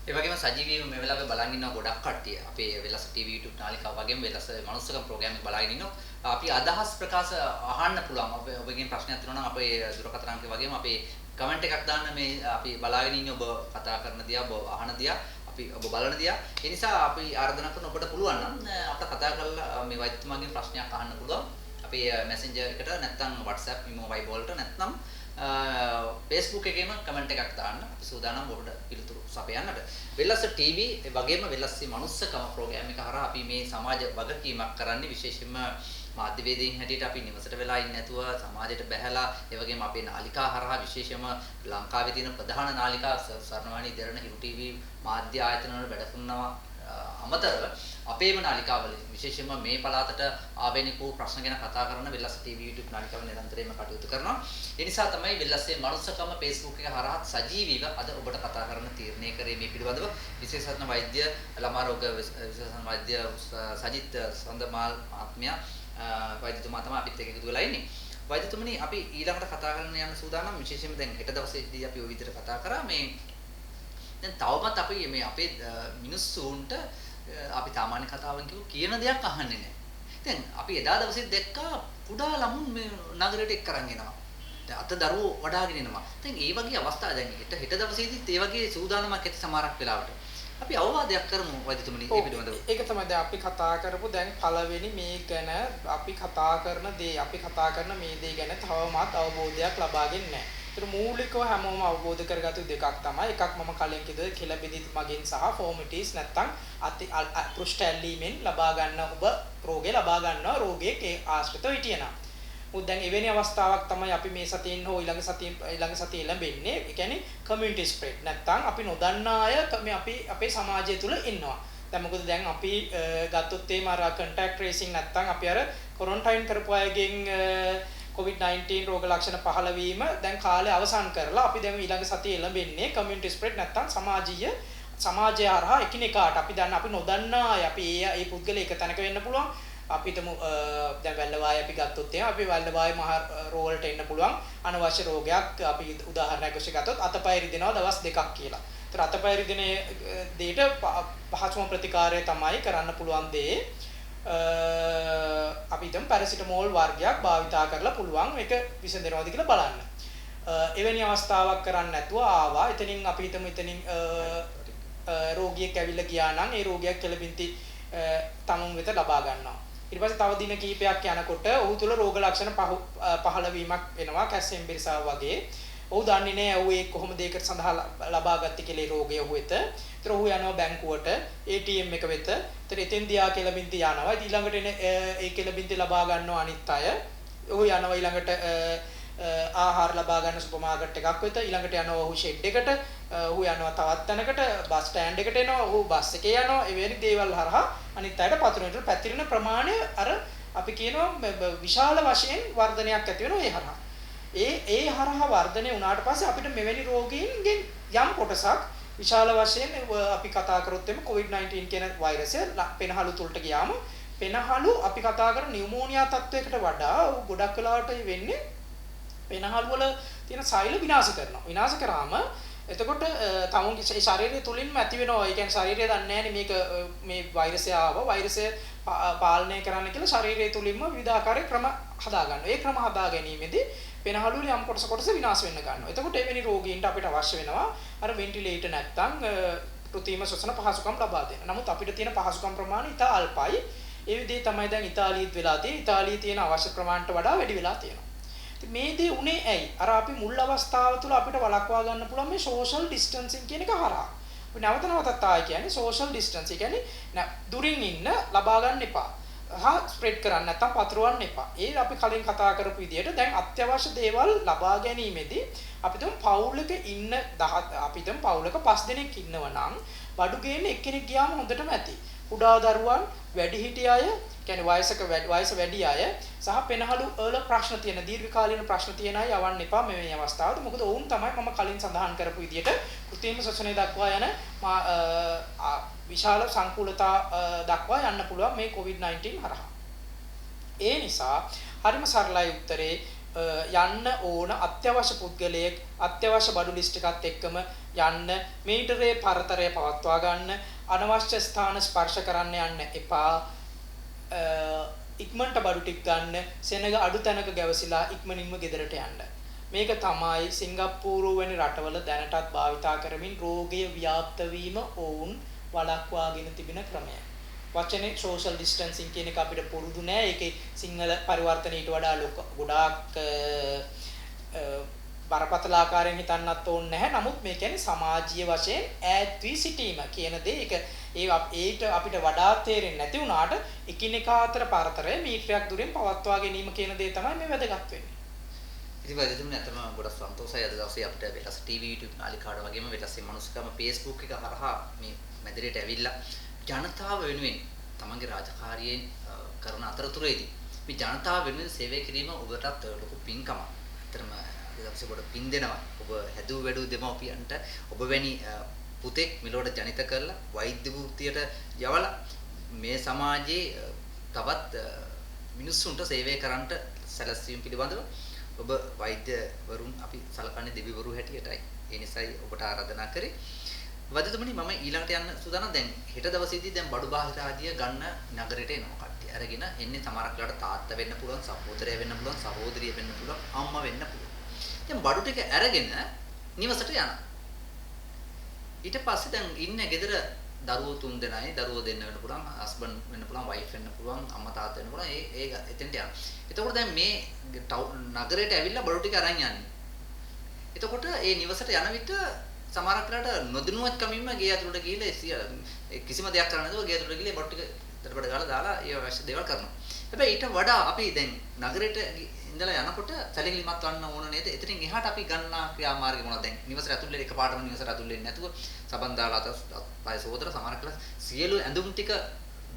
S1: ඒ වගේම සජීවීව මේ වෙලාවේ බලන් ඉන්නවා ගොඩක් කට්ටිය. අපේ වෙලස TV YouTube නාලිකාව වගේම වෙලස මනුස්සකම් ප්‍රෝග්‍රෑම් එක බලාගෙන ඉන්නවා. අපි අදහස් ප්‍රකාශ අහන්න පුළුවන්. ඔබගෙන් ප්‍රශ්නයක් තියෙනවා නම් අපේ දුරකථන අංකය වගේම අපේ කමෙන්ට් එකක් දාන්න. මේ අපි බලාගෙන ඉන්නේ ඔබ කතා කරන දියා ඔබ අහන දියා අපි ඔබ බලන දියා. ඒ නිසා අපි ආරාධනා කරන ඔබට පුළුවන් නම් අපිට කතා කරලා මේ වෛද්‍යතුමාගෙන් ප්‍රශ්නයක් අහන්න පුළුවන්. අපේ messenger එකට නැත්නම් WhatsApp imo Viber වලට නැත්නම් Facebook එකේම කමෙන්ට් එකක් දාන්න. අපි සූදානම් ඔබට පිළිතුරු සපයන්නට. වෙලස TV වගේම වෙලස්සේ මනුස්සකම ප්‍රෝග්‍රෑම් එක හරහා අපි මේ සමාජ වගකීමක් කරන්නේ විශේෂයෙන්ම මාධ්‍යවේදීන් හැටියට අපි නිවසට වෙලා ඉන්නේ නැතුව සමාජයට බැහැලා ඒ වගේම අපේ නාලිකා හරහා විශේෂයෙන්ම ලංකාවේ තියෙන ප්‍රධාන නාලිකා ස්වර්ණවාහිනී දරණ හිරු TV මාධ්‍ය ආයතන වල වැඩ කරනවා අමතරව අපේම නාලිකාවල විශේෂයෙන්ම මේ පළාතට ආවේනික වූ ප්‍රශ්න ගැන කතා කරන වෙලස් TV YouTube නාලිකාව නිරන්තරයෙන්ම කටයුතු කරනවා. ඒ නිසා තමයි වෙලස්සේ මනුස්සකම Facebook එක හරහා සජීවීව අද ඔබට කතා කරන්න තීරණය කරේ මේ පිළිබඳව විශේෂඥ වෛද්‍ය ළමා රෝග විශේෂඥ වෛද්‍ය සජිත් සඳමාල් මහත්මයා වෛද්‍යතුමා තමයි අපිත් එක්ක එකතු වෙලා ඉන්නේ. වෛද්‍යතුමනි අපි ඊළඟට කතා කරන්න යන සූදානම් විශේෂයෙන්ම දැන් හෙට දවසේදී අපි ওই විදිහට කතා කරා මේ දැන් තවමත් අපි මේ අපේ මිනිස්සුන්ට අපි සාමාන්‍ය කතාවෙන් කියන දෙයක් අහන්නේ නැහැ. දැන් අපි එදා දවසේ දැක්කා කුඩා ළමුන් මේ නගරයට එක් කරන් එනවා. දැන් අත දරුවෝ වඩාගෙන එනවා. දැන් මේ වගේ අවස්ථා දැන් හෙට දවසේදීත් ඒ වගේ සූදානමක් ඇති සමහරක් වෙලාවට. අපි අවවාදයක් කරමු වෛද්‍යතුමනි මේ පිළිබඳව.
S2: ඒක තමයි දැන් අපි කතා කරපු දැන් පළවෙනි මේ ගැන අපි කතා කරන මේ දේ ගැන තවමත් අවබෝධයක් ලබාගෙන නැහැ. ඒතර මූලිකව හැමෝම අවබෝධ කරගත්තු දෙකක් තමයි. එකක් මම කලින් කිව්වේ කෙල බෙදිත් මගින් සහ ෆෝමිටිස් නැත්තම් පෘෂ්ඨ ඇල්ලීමෙන් ලබා ගන්න ඔබ රෝගේ ලබා ගන්නවා රෝගයේ ආශ්‍රිතව හිටියනම්. මොකද දැන් එවැනි අවස්ථාවක් තමයි අපි මේ සතියෙන් හෝ ඊළඟ සතියේ ලැබෙන්නේ. ඒ කියන්නේ කමියුනිටි ස්ප්‍රෙඩ්. නැත්තම් අපි නොදන්නා අය අපේ සමාජය තුල ඉන්නවා. දැන් මොකද දැන් අපි ගත්තොත් එimhe අර contact tracing නැත්තම් අපි අර quarantine කරපු අයගෙන් COVID-19 රෝග ලක්ෂණ පහළ වීම දැන් කාලය අවසන් කරලා අපි දැන් ඊළඟ සතියේ ලැබෙන්නේ කමියුනිටි ස්ප්‍රෙඩ් නැත්තම් සමාජය හරහා එකිනෙකාට අපි නොදන්නා අය අපි ඒ පුද්ගලයා එක තැනක වෙන්න පුළුවන්. අපි හිතමු දැන් වැල්ලවාය අපි ගත්තොත් එහෙනම් අපි වැල්ලවාය මහ රෝල්ට එන්න පුළුවන් අනවශ්‍ය රෝගයක් අපි උදාහරණයක් වශයෙන් ගත්තොත් අතපය රිදෙනවා දවස් 2ක් කියලා. ඒතර අතපය රිදෙන දෙයට පහසුම ප්‍රතිකාරය තමයි කරන්න පුළුවන් දේ අපි හිතමු පැරසිටමෝල් වර්ගයක් භාවිතා කරලා පුළුවන් මේක විසඳනවාද කියලා බලන්න. එවැනි අවස්ථාවක් කරන්න නැතුව ආවා. එතනින් අපි හිතමු රෝගියෙක් ඇවිල්ලා ගියා නම් ඒ රෝගියක් කෙලබින්ති තමුන් වෙත ලබා ගන්නවා. ඊට පස්සේ තව දින කිහිපයක් යනකොට ඔහු තුල රෝග ලක්ෂණ පහළ වීමක් වෙනවා කැස්සෙන් බිරිසාව වගේ. ඔහු දන්නේ නැහැ ඔහු ඒක කොහොමද ඒකට සඳහා ලබා ගත්තේ කියලා රෝගය ඔහු වෙත. ඒතර ඔහු යනවා බැංකුවට ATM එක වෙත. ඒතර එතෙන්දී ආ කියලා බින්ති යනවා. ඊළඟට එන ඒ කියලා බින්ති ලබා ගන්නවා අනිත් අය. ඔහු යනවා ඊළඟට ආහාර ලබා ගන්න සුපර් මාකට් එකක් වෙත ඊළඟට යනවා ඔහු ෂෙඩ් එකට ඔහු යනවා තවත් තැනකට බස් ස්ටෑන්ඩ් එකට එනවා ඔහු බස් එකේ යනවා එවැනි දේවල් හරහා අනිත් අයට පතුරවන පැතිරෙන ප්‍රමාණය අර අපි කියනවා විශාල වශයෙන් වර්ධනයක් ඇති වෙනවා ඒ හරහා ඒ හරහා වර්ධනය වුණාට පස්සේ අපිට මෙවැනි රෝගීන්ගෙන් යම් කොටසක් විශාල වශයෙන් අපි කතා කරොත් එimhe COVID-19 කියන වෛරසය පෙනහළු තුලට ගියාම පෙනහළු අපි කතා කරන නියුමෝනියා තත්වයකට වඩා ගොඩක් වෙලාවට වෙන්නේ පෙනහළු වල තියෙන සෛල විනාශ කරනවා. විනාශ කරාම එතකොට තමුන්ගේ ශරීරය තුලින්ම ඇති වෙනවා. ඒ කියන්නේ ශරීරය දන්නේ නැහැ මේක මේ වෛරසය ආව වෛරසය පාලනය කරන්න කියලා ශරීරය තුලින්ම විවිධාකාර ක්‍රම හදා ගන්නවා. ඒ ක්‍රම හදා ගැනීමේදී පෙනහළු වල යම් කොටස විනාශ වෙන්න ගන්නවා. එතකොට එවැනි රෝගීන්ට අපිට අවශ්‍ය වෙනවා අර වෙන්ටිලේටර් නැත්තම් කෘත්‍රිම ශ්වසන පහසුකම් ලබා දෙන්න. නමුත් අපිට තියෙන පහසුකම් ප්‍රමාණය ඉතා අල්පයි. ඒ විදිහේ තමයි දැන් ඉතාලියේත් වෙලා තියෙන්නේ. ඉතාලියේ තියෙන අවශ්‍ය ප්‍රමාණයට වඩා වැඩි වෙලා තියෙනවා. ඉතින් මේ දේ උනේ ඇයි? අර අපි මුල් අවස්ථාව තුල අපිට වළක්වා ගන්න පුළුවන් මේ සෝෂල් ඩිස්ටන්සින් කියන එක හරහා. අපි නැවත නැවතත් ආයි කියන්නේ සෝෂල් ඩිස්ටන්ස්. ඒ කියන්නේ දුරින් ඉන්න ලබා ගන්න එපා. ස්ප්‍රෙඩ් කරන්න නැත්නම් පතුරවන්න එපා. ඒ අපි කලින් කතා කරපු විදිහට දැන් අත්‍යවශ්‍ය දේවල් ලබා ගැනීමේදී අපි තුන් පවුලක ඉන්න අපි තුන් පවුලක 5 දෙනෙක් ඉන්නවා නම් බඩු ගේන්න එක්කෙනෙක් ගියාම හොඳටම ඇති. කුඩා දරුවන්, වැඩිහිටි අය, කියන්නේ වයස වැඩි අය සහ පෙනහළු වල ප්‍රශ්න තියෙන දීර්ඝකාලීන ප්‍රශ්න තියෙන අය යවන්න එපා මේ අවස්ථාවට. මොකද ඔවුන් තමයි මම කලින් සඳහන් කරපු විදිහට කෘත්‍රිම ශ්වසනය දක්වා යන විශාල සංකූලතා දක්වා යන්න පුළුවන් මේ COVID-19 හරහා. ඒ නිසා හරිම සරලයි උත්තරේ යන්න ඕන අත්‍යවශ්‍ය පුද්ගලයෙක් අත්‍යවශ්‍ය බඩු ලිස්ට් එකත් එක්කම යන්න මීටරේ පරතරය පවත්වා ගන්න අනවශ්‍ය ස්ථාන ස්පර්ශ කරන්න යන්න එපා. ඉක්මනට බඩු ටික ගන්න සෙනග අඩු තැනක ගැවසිලා ඉක්මනින්ම ගෙදරට යන්න. මේක තමයි සිංගප්පූරු වැනි රටවල දැනටත් භාවිතා කරමින් රෝගය ව්‍යාප්ත වීම ඔවුන් වළක්වාගෙන තිබෙන ක්‍රමය. වචනේ social distancing කියන එක අපිට පුරුදු නෑ. ඒකේ සිංහල පරිවර්තන ඊට වඩා ගොඩාක් බරපතල ආකාරයෙන් හිතන්නත් ඕනේ නැහැ. නමුත් මේ කියන්නේ සමාජීය වශයෙන් ඈත් වී සිටීම කියන දේ ඒට අපිට වඩා තේරෙන්නේ නැති වුණාට එකිනෙකා අතර පරතරය මීටරයක් දුරින් පවත්වා ගැනීම කියන දේ තමයි මේ වැදගත් වෙන්නේ.
S1: ඉතින් වදිතුමනේ අතම ගොඩක් සන්තෝෂයි අද දවසේ අපිට වෙලස් TV YouTube නාලිකාවට වගේම වෙලස්සේ මනුස්සකම Facebook එක හරහා මේ මැදිරියට ඇවිල්ලා ජනතාව වෙනුවෙන් තමන්ගේ රාජකාරියෙන් කරන අතරතුරේදී මේ ජනතාව වෙනුවෙන් සේවය කිරීම ඔබටත් ලොකු පින්කමක්. අතරම දවසේ කොට පින් දෙනවා. ඔබ හැදූ වැඩූ දෙමව්පියන්ට ඔබ වැනි පුතෙක් මෙලොවට ජනිත කරලා වෛද්‍ය වෘත්තියට යවලා මේ සමාජයේ තවත් මිනිස්සුන්ට සේවය කරන්නට සැලැස්වීම පිළිබඳව ඔබ වෛද්‍යවරුන් අපි සලකන්නේ දෙවිවරු හැටියටයි. ඒ නිසායි ඔබට ආරාධනා කරේ. වදිතුමනි මම ඊළඟට යන්න සූදානම්. දැන් හෙට දවසේදී දැන් බඩු බාහිර ආදිය ගන්න නගරයට එනවා කට්ටිය. අරගෙන එන්නේ සමහරක් වෙලාවට තාත්තා වෙන්න පුළුවන්, සහෝදරය වෙන්න පුළුවන්, සහෝදරිය වෙන්න පුළුවන්, අම්මා වෙන්න පුළුවන්. දැන් බඩු ටික අරගෙන නිවසට යනවා. ඊට පස්සේ දැන් ඉන්නේ ගෙදර දරුවෝ 3 දෙනයි, දරුවෝ දෙන්න වෙන්න පුළුවන්, හස්බන්ඩ් වෙන්න පුළුවන්, වයිෆ් වෙන්න පුළුවන්, අම්මා තාත්තා වෙන්න පුළුවන්. ඒ එතෙන්ට යනවා. එතකොට දැන් මේ නගරයට ඇවිල්ලා බඩු ටික අරන් යන්නේ. එතකොට ඒ නිවසට යන විට සමහරක් වෙලාවට නොදැනුවත්කමින්ම ගේ ඇතුළට ගිහිල්ලා කිසිම දෙයක් කරන්න නැතුව ගේ ඇතුළට ගිහිල්ලා බඩු ටික දඩබඩ ගාලා දාලා ඒ අවශ්‍ය දේවල් කරනවා. හැබැයි ඊට වඩා අපි දැන් නගරයට ඉඳලා යනකොට සැලකිලිමත් වන්න ඕන නේද? එතනින් එහාට අපි ගන්නා ක්‍රියාමාර්ගය මොනවද? දැන් නිවසට ඇතුළේ එකපාරටම නිවසට ඇතුළේ නැතුව සබන් දාලා අතපය සෝදලා සමහරක් වෙලාවට සියලු ඇඳුම් ටික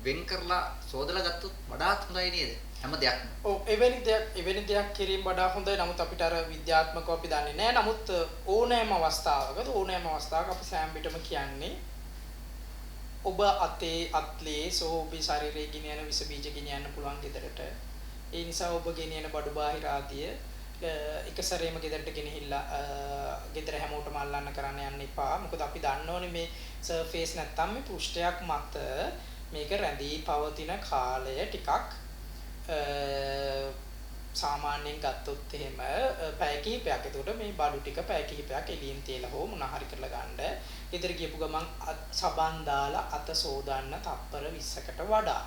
S1: වෙන් කරලා සෝදලා ගත්තොත් වඩාත් හොඳයි නේද? හැම දෙයක්ම.
S2: ඔව් එවැනි දෙයක් කිරීම වඩා හොඳයි. නමුත් අපිට අර විද්‍යාත්මකව අපි දන්නේ නැහැ. නමුත් ඕනෑම අවස්ථාවක අපි සෑම විටම කියන්නේ ඔබ අත්ලේ ඔබේ ශරීරයේ ගෙනියන විස බීජ ගෙනියන්න පුළුවන් ගෙදරට. ඒ නිසා ඔබ ගෙනියන බඩු බාහිර ආදිය එක සැරේම ගෙදරට ගෙනහිල්ලා ගෙදර හැමෝටම අල්ලන්න කරන්න යන්න එපා. මොකද අපි දන්නෝනේ මේ සර්ෆේස් නැත්තම් මේ පෘෂ්ඨයක් මත මේක රැඳී පවතින කාලය ටිකක් සාමාන්‍යයෙන් ගත්තොත් එහෙම පැය කිහිපයක්. එතකොට මේ බඩු ටික පැය කිහිපයක් එළියෙන් තියලා හෝ මොනවා හරි කරලා ගන්න. ගෙදර ගියපු ගමන් සබන් දාලා අත සෝදන්න තප්පර 20කට වඩා.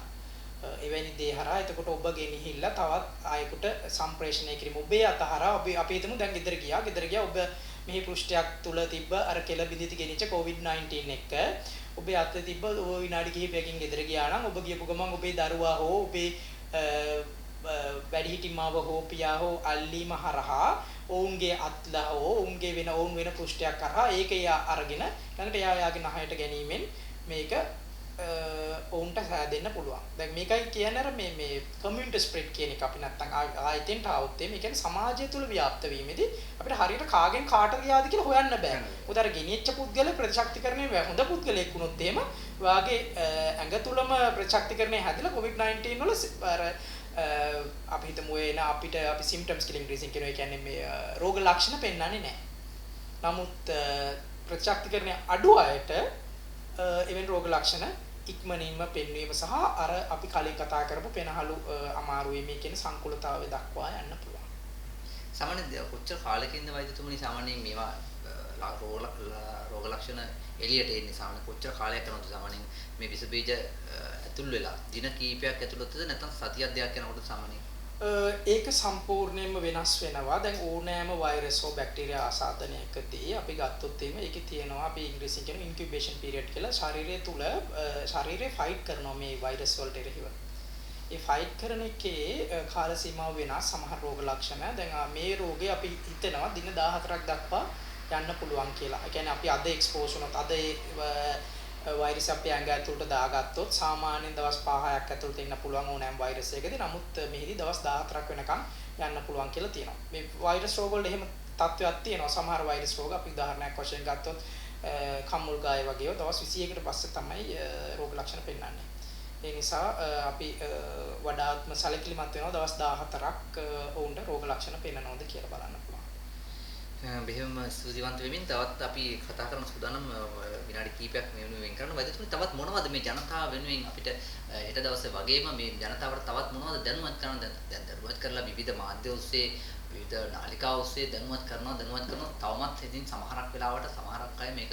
S2: එවැනි දේ හරහා එතකොට ඔබ ගෙනහිල්ලා තවත් ආයෙකට සම්ප්‍රේෂණය කිරීම. ඔබේ අත හරහා අපි හිතමු දැන් ගෙදර ගියා ඔබ මෙහි පෘෂ්ඨයක් තුල තිබ්බ අර කෙල බිඳිති ගෙනිච්ච COVID-19 එක ඔබේ අතේ තිබ්බ විනාඩි කිහිපයකින් ගෙදර ගියා නම් ඔබ ගියපු ගමන් ඔබේ දරුවා හෝ ඔබේ වැඩිහිටි මව හෝ පියා හෝ අල්ලීම හරහා ඔවුන්ගේ අත්ලා හෝ ඔවුන්ගේ ඔවුන් වෙන පුෂ්ඨයක් කරහා ඒක අරගෙන ළඟට යාගේ නහයට ගැනීමෙන් මේක ඔවුන්ට සෑදෙන්න පුළුවන්. දැන් මේකයි කියන්නේ අර මේ කමියුනිටි ස්ප්‍රෙඩ් කියන එක අපි නැත්තම් ආයතෙන්ට આવුත් මේ කියන්නේ සමාජය තුළ ව්‍යාප්ත වීමේදී අපිට හරියට කාගෙන් කාට ගියාද කියලා හොයන්න බෑ. මොකද අර ගෙනියච්ච පුද්ගලයා ප්‍රතිශක්තිකරණය හොඳ පුද්ගලයෙක් වුණොත් එහෙම වාගේ ඇඟ තුළම ප්‍රතිශක්තිකරණය හැදිලා COVID-19 වල අර අපි හිතමු එන අපිට අපි සිම්ප්ටම්ස් කියලා ඉංග්‍රීසියෙන් කියනවා. ඒ කියන්නේ මේ රෝග ලක්ෂණ පෙන්වන්නේ නැහැ. නමුත් ප්‍රතිශක්තිකරණය අඩු අයට එවැනි රෝග ලක්ෂණ ඉක්මනින්ම පෙන්වීම සහ අර අපි කලින් කතා කරපු පෙනහළු අමාරු වීමේ කියන සංකුලතාවය දක්වා යන්න පුළුවන්.
S1: සාමාන්‍යයෙන් කොච්චර කාලෙකින්ද වෛද්‍යතුමනි සාමාන්‍යයෙන් මේවා රෝග ලක්ෂණ එළියට එන්නේ සාමාන්‍ය කොච්චර කාලයක් යනවද සාමාන්‍යයෙන් මේ විස බීජ ඇතුල් වෙලා දින කීපයක් ඇතුළතද නැත්නම් සතියක් දෙකක් යනකොට සාමාන්‍යයෙන්
S2: ඒක සම්පූර්ණයෙන්ම වෙනස් වෙනවා. දැන් ඕනෑම වෛරස් හෝ බැක්ටීරියා ආසාදනයකදී අපි ගත්තොත් එimhe ඒකේ තියෙනවා අපි ඉංග්‍රීසියෙන් කියන ඉන්කියුබේෂන් පීරියඩ් කියලා ශරීරය තුල ශරීරය ෆයිට් කරනවා මේ වෛරස් වලට එරෙහිව. ඒ ෆයිට් කරන එකේ කාල සීමාව වෙනස් සමහර රෝග ලක්ෂණ. දැන් මේ රෝගේ අපි හිතනවා දින 14ක් දක්වා යන්න පුළුවන් කියලා. ඒ කියන්නේ අපි අද එක්ස්පෝස් වුණොත් අද වෛරස් අපේ ඇඟ ඇතුළට දාගත්තොත් සාමාන්‍යයෙන් දවස් 5-6ක් ඇතුළත ඉන්න පුළුවන් ඕනෑම වෛරස් එකකදී. නමුත් මෙහිදී දවස් 14ක් වෙනකන් යන්න පුළුවන් කියලා තියෙනවා. මේ වෛරස් රෝග වල එහෙම තත්ත්වයක් තියෙනවා. සමහර වෛරස් රෝග අපි උදාහරණයක් වශයෙන් ගත්තොත් කම්මුල්ගාය වගේ දවස් 21කට පස්සේ තමයි රෝග ලක්ෂණ පෙන්වන්නේ. ඒ නිසා අපි වඩාත්ම සැලකිලිමත් වෙනවා දවස් 14ක් ඔවුන්ට රෝග ලක්ෂණ පෙන්වනවද කියලා බලන්න පුළුවන්.
S1: බෙහෙම ස්තුතිවන්ත වෙමින් තවත් අපි කතා කරන සූදානම් විනාඩි කිහිපයක් මේ වෙනුවෙන් කරන වෛද්‍යතුමනි තවත් මොනවද මේ ජනතාව වෙනුවෙන් අපිට හෙට දවසේ වගේම මේ ජනතාවට තවත් මොනවද දැනුවත් කරන්න දැන් දැනුවත් කරලා විවිධ මාධ්‍ය ඔස්සේ විවිධ නාලිකා ඔස්සේ දැනුවත් කරනවා තවමත් ඉතින් සමහරක් වෙලාවට සමහරක් අය මේක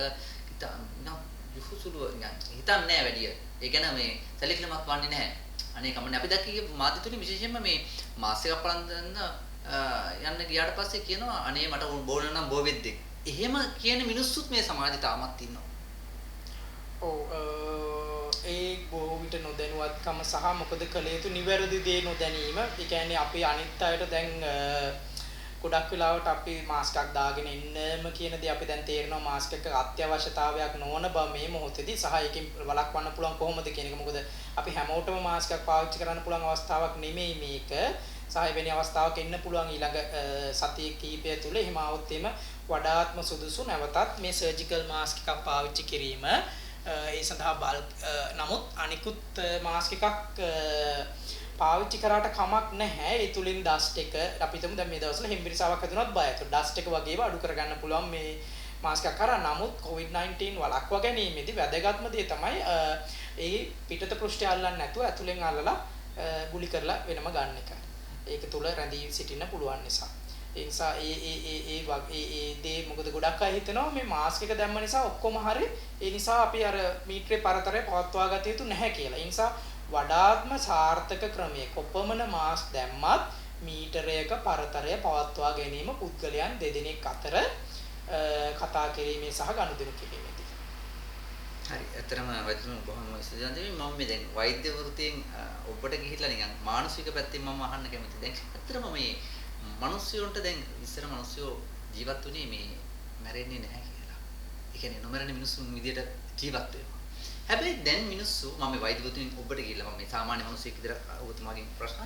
S1: යහුසුළු හිතන්නේ නැහැ වැඩි. ඒ කියන්නේ මේ සැලකිලිමත් වන්නේ නැහැ. අනේ කමන්නේ අපි දැක්කේ මාධ්‍ය තුලින් විශේෂයෙන්ම මේ මාස් එකක් බලන්න යන්න ගියාට පස්සේ කියනවා අනේ මට බෝල නම් බෝ වෙද්දෙක්. එහෙම කියන මිනිස්සුත් මේ සමාජේ තාමත් ඉන්නවා.
S2: ඔව් ඒ බොහෝ විට නොදැනුවත්කම සහ මොකද කළ යුතු නිවැරදි දේ නොදැනීම. ඒ කියන්නේ අපි අනිත් අයට දැන් ගොඩක් වෙලාවට අපි මාස්ක් එකක් දාගෙන ඉන්නම කියන දේ අපි දැන් තේරෙනවා මාස්ක් එක අත්‍යවශ්‍යතාවයක් නොවන බව මේ මොහොතේදී සහ ඒකෙන් වළක්වන්න පුළුවන් කොහොමද කියන එක. මොකද අපි හැමෝටම මාස්ක් එකක් පාවිච්චි කරන්න පුළුවන් අවස්ථාවක් නෙමෙයි මේක. සාහිවෙනි අවස්ථාවක ඉන්න පුළුවන් ඊළඟ සතිය කීපය තුල එහෙම આવොත් එම වඩාත්ම සුදුසු නැවතත් මේ සර්ජිකල් මාස්ක් එකක් පාවිච්චි කිරීම ඒ සඳහා නමුත් අනිකුත් මාස්ක් එකක් පාවිච්චි කරාට කමක් නැහැ. ඒ තුලින් ඩස්ට් එක අපි හිතමු දැන් මේ දවස්වල හෙම්බිරිසාවක් හැදුනොත් බයයි. ඒක ඩස්ට් එක වගේම අඩු කරගන්න පුළුවන් මේ මාස්ක් එක කරා. නමුත් COVID-19 වළක්වා ගැනීමේදී වැදගත්ම දේ තමයි ඒ පිටත පෘෂ්ඨය අල්ලන්නේ නැතුව ඇතුලෙන් අල්ලලා ගුලි කරලා වෙනම ගන්න එක. ඒක තුල රැඳී සිටින්න පුළුවන් නිසා. ඒ නිසා ඒ දේ මොකද ගොඩක් අය හිතනවා මේ මාස්ක් එක දැම්ම නිසා ඔක්කොම හරි. ඒ නිසා අපි අර මීටරේ පරතරය පවත්වා ගත යුතු නැහැ කියලා. ඒ නිසා වඩාත්ම සාර්ථක ක්‍රමයේ කොපමණ මාස්ක් දැම්මත් මීටරයක පරතරය පවත්වා ගැනීම පුද්ගලයන් දෙදෙනෙක් අතර කතා කිරීමේ සහ ගනුදෙනු කිරීමේදී.
S1: හරි. ඇත්තටම වෛද්‍යතුමනි බොහොම ස්තුතියි. මම මේ දැන් වෛද්‍ය වෘත්තියෙන් ඔබට ගිහිල්ලා නිකන් මානසික පැත්තෙන් මම අහන්න කැමතියි. දැන් ඇත්තටම මේ මිනිස්සුන්ට දැන් ඉස්සර මිනිස්සු ජීවත් වුණේ මේ මැරෙන්නේ නැහැ කියලා. ඒ කියන්නේ නොමරන මිනිස්සුන් විදියට ජීවත් වෙනවා. හැබැයි දැන් මිනිස්සු මම මේ වෛද්‍ය වෘත්තියෙන් ඔබට ගිහිල්ලා මම මේ සාමාන්‍ය මිනිස්සෙක් විදියට ඔබතුමාගෙන් ප්‍රශ්න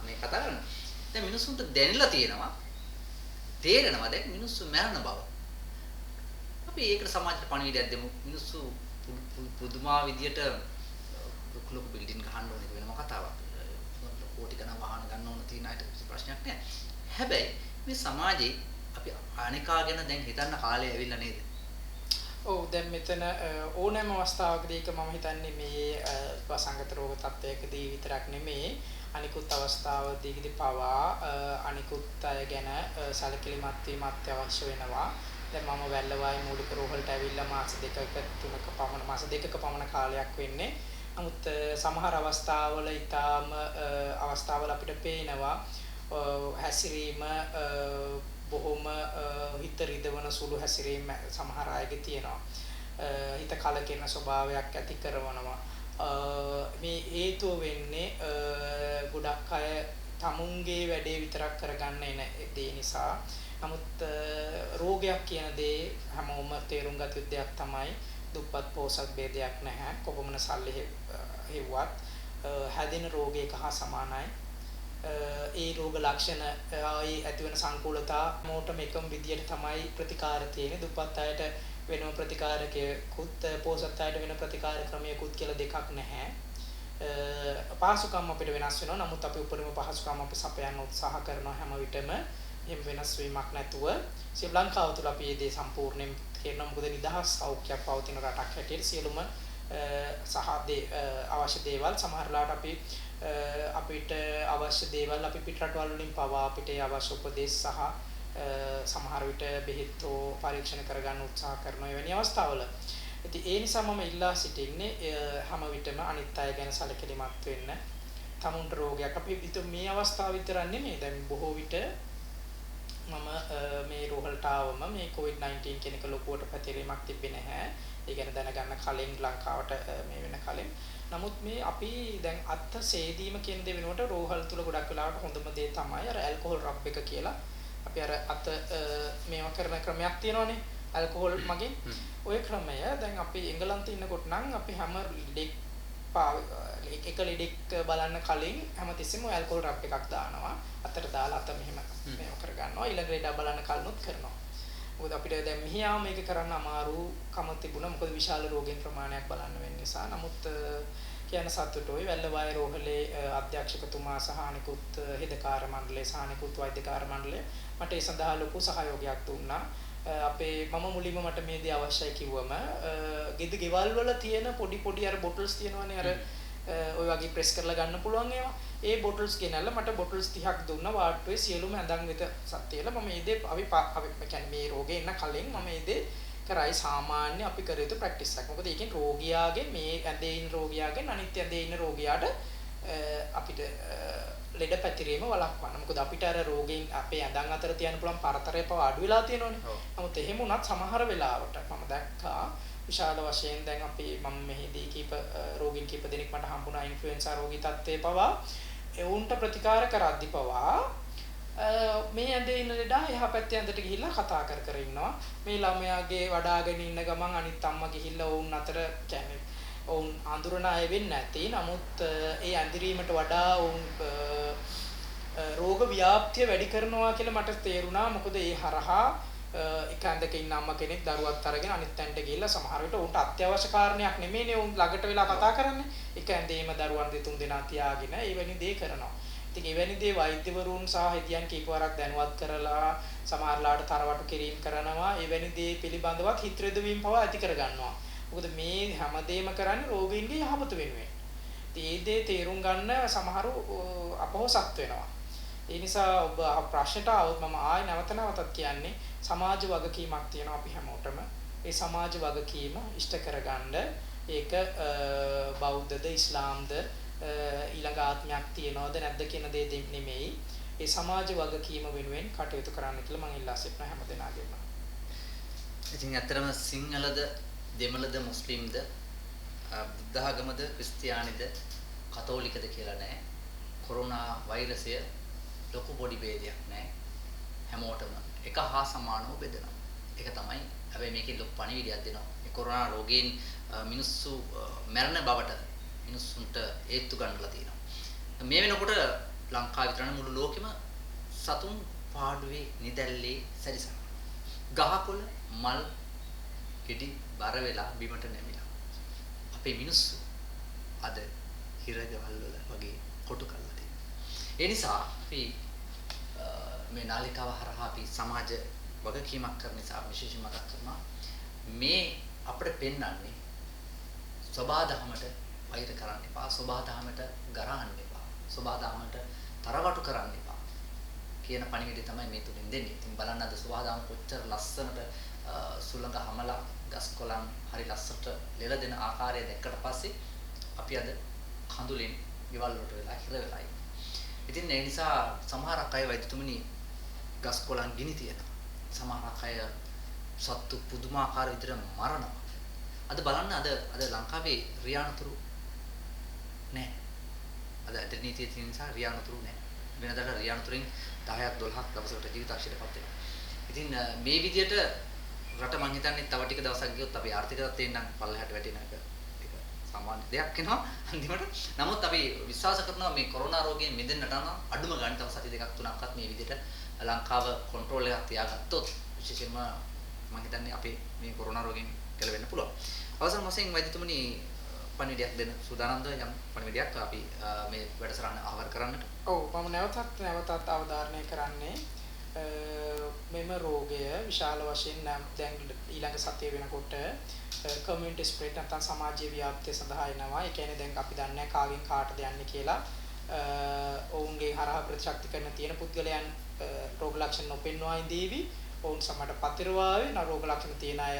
S1: මේ කතා කරනවා. දැන් මිනිස්සුන්ට දැනෙලා තියෙනවා තේරෙනවා දැන් මිනිස්සු මැරෙන බව. අපි ඒකට සමාජයට පණිවිඩයක් දෙමු. මිනිස්සු පුදුමා විදියට ලොකු බිල්ඩින් ගහන්න ඕන එක වෙනම කතාවක්. කෝටි ගණන් වාහන ගන්න ඕන තියෙන අයට කිසි ප්‍රශ්නයක් නැහැ. හැබැයි මේ සමාජයේ අපි අනිකා ගැන දැන් හිතන්න කාලය ඇවිල්ලා නේද?
S2: ඔව් දැන් මෙතන ඕනෑම අවස්ථාවකදී ඒක මම හිතන්නේ මේ වසංගත රෝග තත්ත්වයකදී විතරක් නෙමෙයි අනිකුත් අවස්ථාවකදී පවා අනිකුත් අය ගැන සැලකිලිමත් වීම අත්‍යවශ්‍ය වෙනවා. දැන් මම වැල්ලවායි මූලික රෝග වලට ඇවිල්ලා මාස 2ක පමණ කාලයක් වෙන්නේ. නමුත් සමහර අවස්ථාවල ඊටාම අවස්ථාවල අපිට පේනවා හැසිරීම බොහොම හිත රිදවන සුළු හැසිරීම සමහර අයගේ තියෙනවා. හිත කලකිරෙන ස්වභාවයක් ඇති කරනවා. මේ හේතුව වෙන්නේ ගොඩක් අය තමුන්ගේ වැඩේ විතරක් කරගන්න එන දේ නිසා. නමුත් රෝගයක් කියන දේ හැමෝම තේරුම් ගත යුතු දෙයක් තමයි. දුප්පත් පොහොසත් ભેදයක් නැහැ. කොපමණ සල්ලි හෙව්වත් හැදෙන රෝගයක හා සමානයි. ඒ රෝග ලක්ෂණ ඒ ඇති වෙන සංකූලතා මොටම එකම විදියට තමයි ප්‍රතිකාර තියෙන්නේ. දුප්පත් අයට වෙනම ප්‍රතිකාරකයකුත් පොහොසත් අයට වෙන ප්‍රතිකාර ක්‍රමයකුත් කියලා දෙකක් නැහැ. පහසුකම් අපිට වෙනස් වෙනවා. නමුත් අපි උපරිම පහසුකම් අපි සපයන්න උත්සාහ කරනවා හැම විටම. එහෙම වෙනස් වීමක් නැතුව ශ්‍රී ලංකාව තුළ අපි මේ දේ සම්පූර්ණයෙන් කරනවා. මොකද නිදහස් සෞඛ්‍යයක් පවතින රටක් හැටියට සියලුම අවශ්‍ය දේවල් සමහරලාට අපි අපිට අවශ්‍ය දේවල් අපි පිට රටවල් වලින් පවා අපිට අවශ්‍ය උපදෙස් සහ සමහර විට බෙහෙත් පරීක්ෂණ කරගන්න උත්සාහ කරන එවැනි අවස්ථාවල. ඉතින් ඒ නිසා මම ඉල්ලා සිටින්නේ හැම විටම අනිත් අය ගැන සැලකිලිමත් වෙන්න. තමුන්ට රෝගයක් අපි මේ අවස්ථාව විතරක් නෙමෙයි. දැන් බොහෝ විට මම මේ රෝහලට ආවම මේ COVID-19 කියන එක ලොකුවට පැතිරීමක් තිබෙන්නේ නැහැ. ඒ ගැන දැනගන්න කලින් ලංකාවට මේ වෙන කලින්. නමුත් මේ අපි දැන් අත් සේදීම කියන දේ වෙනුවට රෝහල් තුල ගොඩක් වෙලාවට හොඳම දේ තමයි අර ඇල්කොහොල් රබ් එක කියලා. අපි අර අත මේවා කරන ක්‍රමයක් තියෙනවානේ. ඇල්කොහොල් මගින් ওই ක්‍රමය දැන් අපි එංගලන්තේ ඉන්නකොට නම් අපි හැම එක ලෙඩෙක් බලන්න කලින් හැමතිස්සෙම ඇල්කොහොල් රබ් එකක් දානවා. අතට දාලා අත මෙහෙම මේව කරගන්නවා. ඊළඟ ලෙඩ බලන්න කලිනුත් කරනවා. මොකද අපිට දැන් මෙහියාම මේක කරන්න අමාරුකම තිබුණා. මොකද විශාල රෝගීන් ප්‍රමාණයක් බලන්න වෙන නිසා. නමුත් කියන සතුටුයි වැල්ලවාය රෝහලේ අධ්‍යක්ෂකතුමා සහ අනිකුත් හිතකාර මණ්ඩලයේ සහ අනිකුත් වෛද්‍යකාර මණ්ඩලය මට ඒ සඳහා ලොකු සහයෝගයක් දුන්නා. අපේ මම මුලින්ම මට මේ දේ අවශ්‍යයි කිව්වම ගෙවල් වල තියෙන පොඩි අර බොටල්ස් තියෙනවනේ අර ඔය වගේ ප්‍රෙස් කරලා ගන්න පුළුවන් ඒවා. ඒ බොටල්ස් ගෙනල්ලා මට බොටල්ස් 30ක් දුන්නා වාට්ටුවේ සියලුම ඇඳන් වෙත සත්‍යයලා මම මේ දේ අපි කියන්නේ මේ රෝගේ එන්න කලින් මම මේ දේ කරයි සාමාන්‍ය අපි කර යුතු ප්‍රැක්ටිස් එකක්. මොකද ඒකෙන් රෝගියාගේ මේ ඇඳේ ඉන්න රෝගියාගෙන් අනිත් ඇඳේ ඉන්න රෝගියාට අපිට ලෙඩ පැතිරීම වළක්වන්න. මොකද අපිට අර රෝගීන් අපේ ඇඳන් අතර තියන්න පුළුවන් පරතරය පව අඩු වෙලා තියෙනවනේ. නමුත් එහෙම වුණත් සමහර වෙලාවට මම දැක්කා විශාල වශයෙන් දැන් අපි මම මෙහිදී රෝගීන් කීප දෙනෙක් මට හම්බුණා ඉන්ෆ්ලුවෙන්සා රෝගී තත්ත්වේ පවා එවුන්ට ප්‍රතිකාර කරද්දි පවා මේ ඇඳේ ඉන්න ලෙඩා එහා පැත්තේ ඇඳට ගිහිල්ලා කතා කර ඉන්නවා. මේ ළමයාගේ වඩාගෙන ඉන්න ගමන් අනිත් අම්මා ගිහිල්ලා වුන් අතර කියන්නේ වුන් අඳුරන අය වෙන්නේ නැති. නමුත් ඒ ඇඳිරීමට වඩා වුන් රෝග ව්‍යාප්තිය වැඩි කරනවා කියලා මට තේරුණා. මොකද ඒ හරහා එක ඇඳක ඉන්න අම්මා කෙනෙක් දරුවත් අරගෙන අනිත් ඇඳට ගිහිල්ලා සමහර විට උන්ට අත්‍යවශ්‍ය කාරණයක් නෙමෙයිනේ උන් ළඟට වෙලා කතා කරන්නේ. එක ඇඳේම දරුවන් දෙතුන් දෙනා තියාගෙන එවැනි දේ කරනවා. ඉතින් එවැනි දේ වෛද්‍යවරුන් සහ හෙදියන් කීපවරක් දැනුවත් කරලා සමහරලාට තරවටු කිරීම කරනවා. එවැනි දේ පිළිබඳවත් හිත රිදවීම පවා ඇති කර ගන්නවා. මොකද මේ හැමදේම කරන්නේ රෝගීන්ගේ යහපත වෙනුවෙන්. ඉතින් මේ දේ තේරුම් ගන්න සමහරු අපහසුත් වෙනවා. ඒ නිසා ඔබ ප්‍රශ්නට આવොත් මම ආයෙ නැවතත් කියන්නේ සමාජ වගකීමක් තියෙනවා අපි හැමෝටම. ඒ සමාජ වගකීම ඉෂ්ට කරගන්න ඒක බෞද්ධද ඉස්ලාම්ද ඊළඟ ආත්මයක් තියනවද නැද්ද කියන දේ නෙමෙයි. ඒ සමාජ වගකීම වෙනුවෙන් කටයුතු කරන්න කියලා මම ඉල්ලා සිටිනවා හැම දෙනාගේම.
S1: ඉතින් ඇත්තටම සිංහලද දෙමළද මුස්ලිම්ද බුද්ධ ආගමද ක්‍රිස්තියානිද කතෝලිකද කියලා නැහැ. කොරෝනා වෛරසය ලොකු පොඩි ભેදයක් නැහැ. හැමෝටම එක හා සමානව බෙදෙනවා. ඒක තමයි. හැබැයි මේකේ ලොකු පණිවිඩයක් දෙනවා. මේ කොරෝනා රෝගයෙන් මිනිස්සු මරණ බවට මිනිස්සුන්ට හේතු ගන්නලා තියෙනවා. මේ වෙනකොට ලංකාව විතරනේ මුළු ලෝකෙම සතුන් පාඩුවේ නිදැල්ලේ සැරිසන. ගහකොළ මල් කෙටි බර වෙලා බිමට නැමිලා. අපේ මිනිස්සු අද හිරගවල් වල වගේ කොටු කරලා තියෙනවා. ඒ නිසා අපි මේ නාලිකාව හරහා අපි සමාජ වගකීමක් කරන නිසා විශේෂයෙන් මතක් කරනවා මේ අපිට පෙන්වන්නේ සබාදහමට වෛර කරන්න එපා, සබාදහමට ගරහන්න එපා, සබාදහමට තරවටු කරන්න එපා කියන පණිවිඩය තමයි මේ තුලින් දෙන්නේ. ඉතින් බලන්න අද සබාදහම කොච්චර ලස්සනට සුළඟ හමලා ගස් කොළන් හරි ලස්සනට ලෙල දෙන ආකාරය දැක්කට පස්සේ අපි අද කඳුලෙන් ගෙවල් වලට වෙලා හිර වෙලා ඉන්නේ. ඉතින් ඒ නිසා සමහරක් අය වෛද්‍යතුමනි ගස් කොළන් ගිනි තියනවා. සමහරක් අය සත්තු පුදුමාකාර විදිහට මරනවා. අද බලන්න අද ලංකාවේ රියානතුරු නැහැ. අද නීතිය තියෙන නිසා රියානතුරු නැහැ. වෙනදාට රියන්තුරින් 10ක් 12ක් දවසකට ජීවිතාක්ෂරයටපත් වෙනවා. ඉතින් මේ විදිහට රට මං හිතන්නේ තව ටික දවසක් ගියොත් අපි ආර්ථික තත්ත්වයෙන් නම් පල්ලෙහාට වැටෙන එක සාමාන්‍ය දෙයක් වෙනවා අන්තිමට. නමුත් අපි විශ්වාස කරනවා මේ කොරෝනා රෝගයෙන් මිදෙන්නට නම් අඩුම ගානේ තව සති දෙකක් තුනක්වත් මේ විදිහට ලංකාව කන්ට්‍රෝල් එකක් තියාගත්තොත් විශේෂයෙන්ම මම හිතන්නේ අපි මේ කොරෝනා රෝගයෙන් ගැලවෙන්න පුළුවන්. අවසන් වශයෙන් වෛද්‍යතුමනි පණිවිඩයක් දෙන්න සූදානම්ද යම් පණිවිඩයක් අපි මේ වැඩසටහන ආවර කරන්නට?
S2: ඔව් මම නැවතත් අවධාරණය කරන්නේ මෙම රෝගය විශාල වශයෙන් දැන් ඊළඟ සතිය වෙනකොට කමියුනිටි ස්ප්‍රෙඩ් නැත්නම් සමාජීය ව්‍යාප්තිය සඳහා එනවා. ඒ කියන්නේ දැන් අපි දන්නේ කාගෙන් කාටද යන්නේ කියලා. ඔවුන්ගේ හරහා ප්‍රතිශක්ති කරන තියෙන පුද්ගලයන් රෝග ලක්ෂණ නොපෙන්වා ඉඳීවි. ඔවුන් සමහරට පතිරවාවේ රෝග ලක්ෂණ තියෙන අය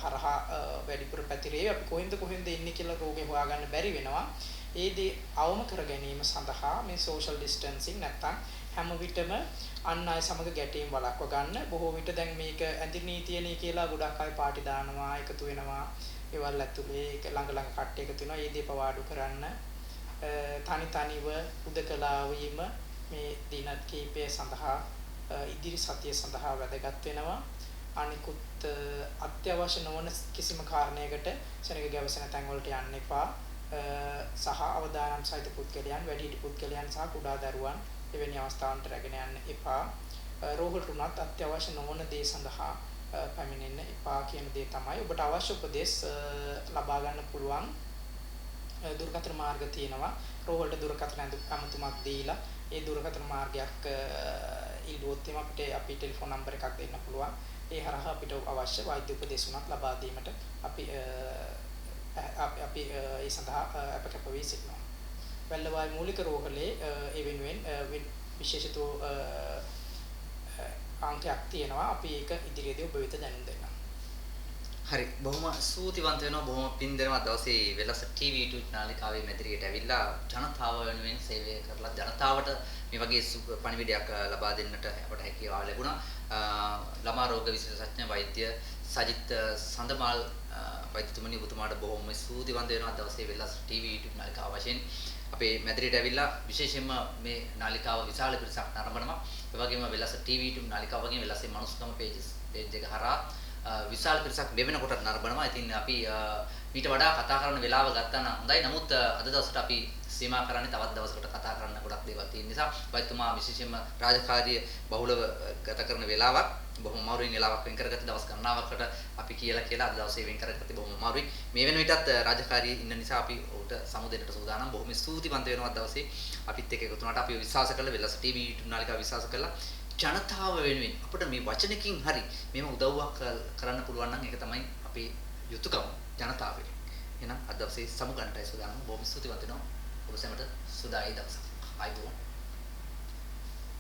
S2: හරහා වැඩිපුර පැතිරේ. අපි කොහෙන්ද ඉන්නේ කියලා රෝගේ හොයාගන්න බැරි වෙනවා. ඒ දේ අවම කර ගැනීම සඳහා මේ සෝෂල් ඩිස්ටන්සින් නැත්නම් හැම විටම අන් අය සමග ගැටීම් වළක්ව ගන්න. බොහෝ විට දැන් මේක ඇඳි නීතියනේ කියලා ගොඩක් අය පාටි දානවා, එකතු වෙනවා. ඒවල් ඇතුලේ ළඟ කට්ටිය එකතු වෙනවා. ඒ දේ පවාඩු කරන්න. තනිව උදකලා වීම මේ දින කීපය සඳහා ඉදිරි සතිය සඳහා වැදගත් වෙනවා. අනිකුත් අත්‍යවශ්‍ය නොවන කිසිම කාරණයකට ශරීර ගැවසෙන තැන් වලට යන්න එපා. සහ අවදානම් සහිත පුද්ගලයන්, වැඩිහිටි පුද්ගලයන් සහ කුඩා දරුවන් එවැනි අවස්ථාවන්ට රැගෙන යන්න එපා. රෝහලට උනත් අත්‍යවශ්‍ය නොවන දේ සඳහා පැමිණෙන්න එපා කියන දේ තමයි. ඔබට අවශ්‍ය උපදෙස් ලබා ගන්න පුළුවන් දුරකථන මාර්ග තියෙනවා. රෝහලට දුරකථන අමුතුමක් දීලා ඒ දුරකථන මාර්ගයක් ඉල්ලුවොත් අපිට අපි ටෙලිෆෝන් නම්බර් එකක් දෙන්න පුළුවන්. ඒ හරහා අපිට අවශ්‍ය වෛද්‍ය උපදෙස් උනත් ලබා දීමට අපි ඒ සඳහා අපකප වී සිටිනවා. වැල්ලවායි මූලික රෝහලේ ඒ වෙනුවෙන් විශේෂිත අංකයක් තියෙනවා. අපි ඒක ඉදිරියේදී ඔබ වෙත දැනුම් දෙන්නම්.
S1: හරි, බොහොම ස්තුතිවන්ත වෙනවා. බොහොම පින් දෙනවා දවසේ වෙලස TV YouTube නාලිකාවේ මැදිරියට ඇවිල්ලා ජනතාව වෙනුවෙන් සේවය කරලා ජනතාවට මේ වගේ පණිවිඩයක් ලබා දෙන්නට අපට හැකියාව ලැබුණා. ළමා රෝග විශේෂඥ වෛද්‍ය සජිත් සඳමාල් වෛද්‍යතුමනි ඔබතුමාට බොහොම ස්තුතිවන්ත වෙනවා දවසේ වෙලස TV YouTube නාලිකාව වශයෙන් අපේ මැදිරියට ඇවිල්ලා විශේෂයෙන්ම මේ නාලිකාව විශාල පිරිසක් නරඹනවා. ඒ වගේම වෙලස TV YouTube නාලිකාව වගේම වෙලසේ මනුස්සකම page එක හරහා විශාල පිරිසක් දෙවෙන කොට නරඹනවා. ඉතින් අපි ඊට වඩා කතා කරන්න වෙලාව ගත්තා නම් හොඳයි. නමුත් අද දවසට අපි සීමා කරන්නේ තවත් දවසකට කතා කරන්න ගොඩක් දේවල් තියෙන නිසා වෛද්‍යතුමා විශේෂයෙන්ම රාජකාරිය බහුලව ගත කරන වෙලාවක් බොහොම අමාරුයි වෙලාවක් වෙන් කරගත්ත දවස් ගණනාවකට අපි කියලා අද දවසේ වෙන් කරගත්තේ බොහොම අමාරුයි. මේ වෙන විටත් රාජකාරියේ ඉන්න නිසා අපි උට සමුදෙන්නට සූදානම්. බොහොම ස්තුතිවන්ත වෙනවා දවසේ අපිත් එක්ක එකතු වුණාට අපි විශ්වාස කළා වෙලස TV YouTube නාලිකාව විශ්වාස කළා. ජනතාව වෙනුවෙන් අපිට මේ වචනකින් හරි මේව උදව්වක් කරන්න පුළුවන් නම් ඒක තමයි අපේ යුතුයකම ජනතාව වෙනුවෙන්. එහෙනම් අද දවසේ සමු ගන්නටයි සූදානම්. බොහොම ස්තුතිවන්ත වෙනවා. ඔබ සැමට සුදායි දවසක්. ආයුබෝවන්.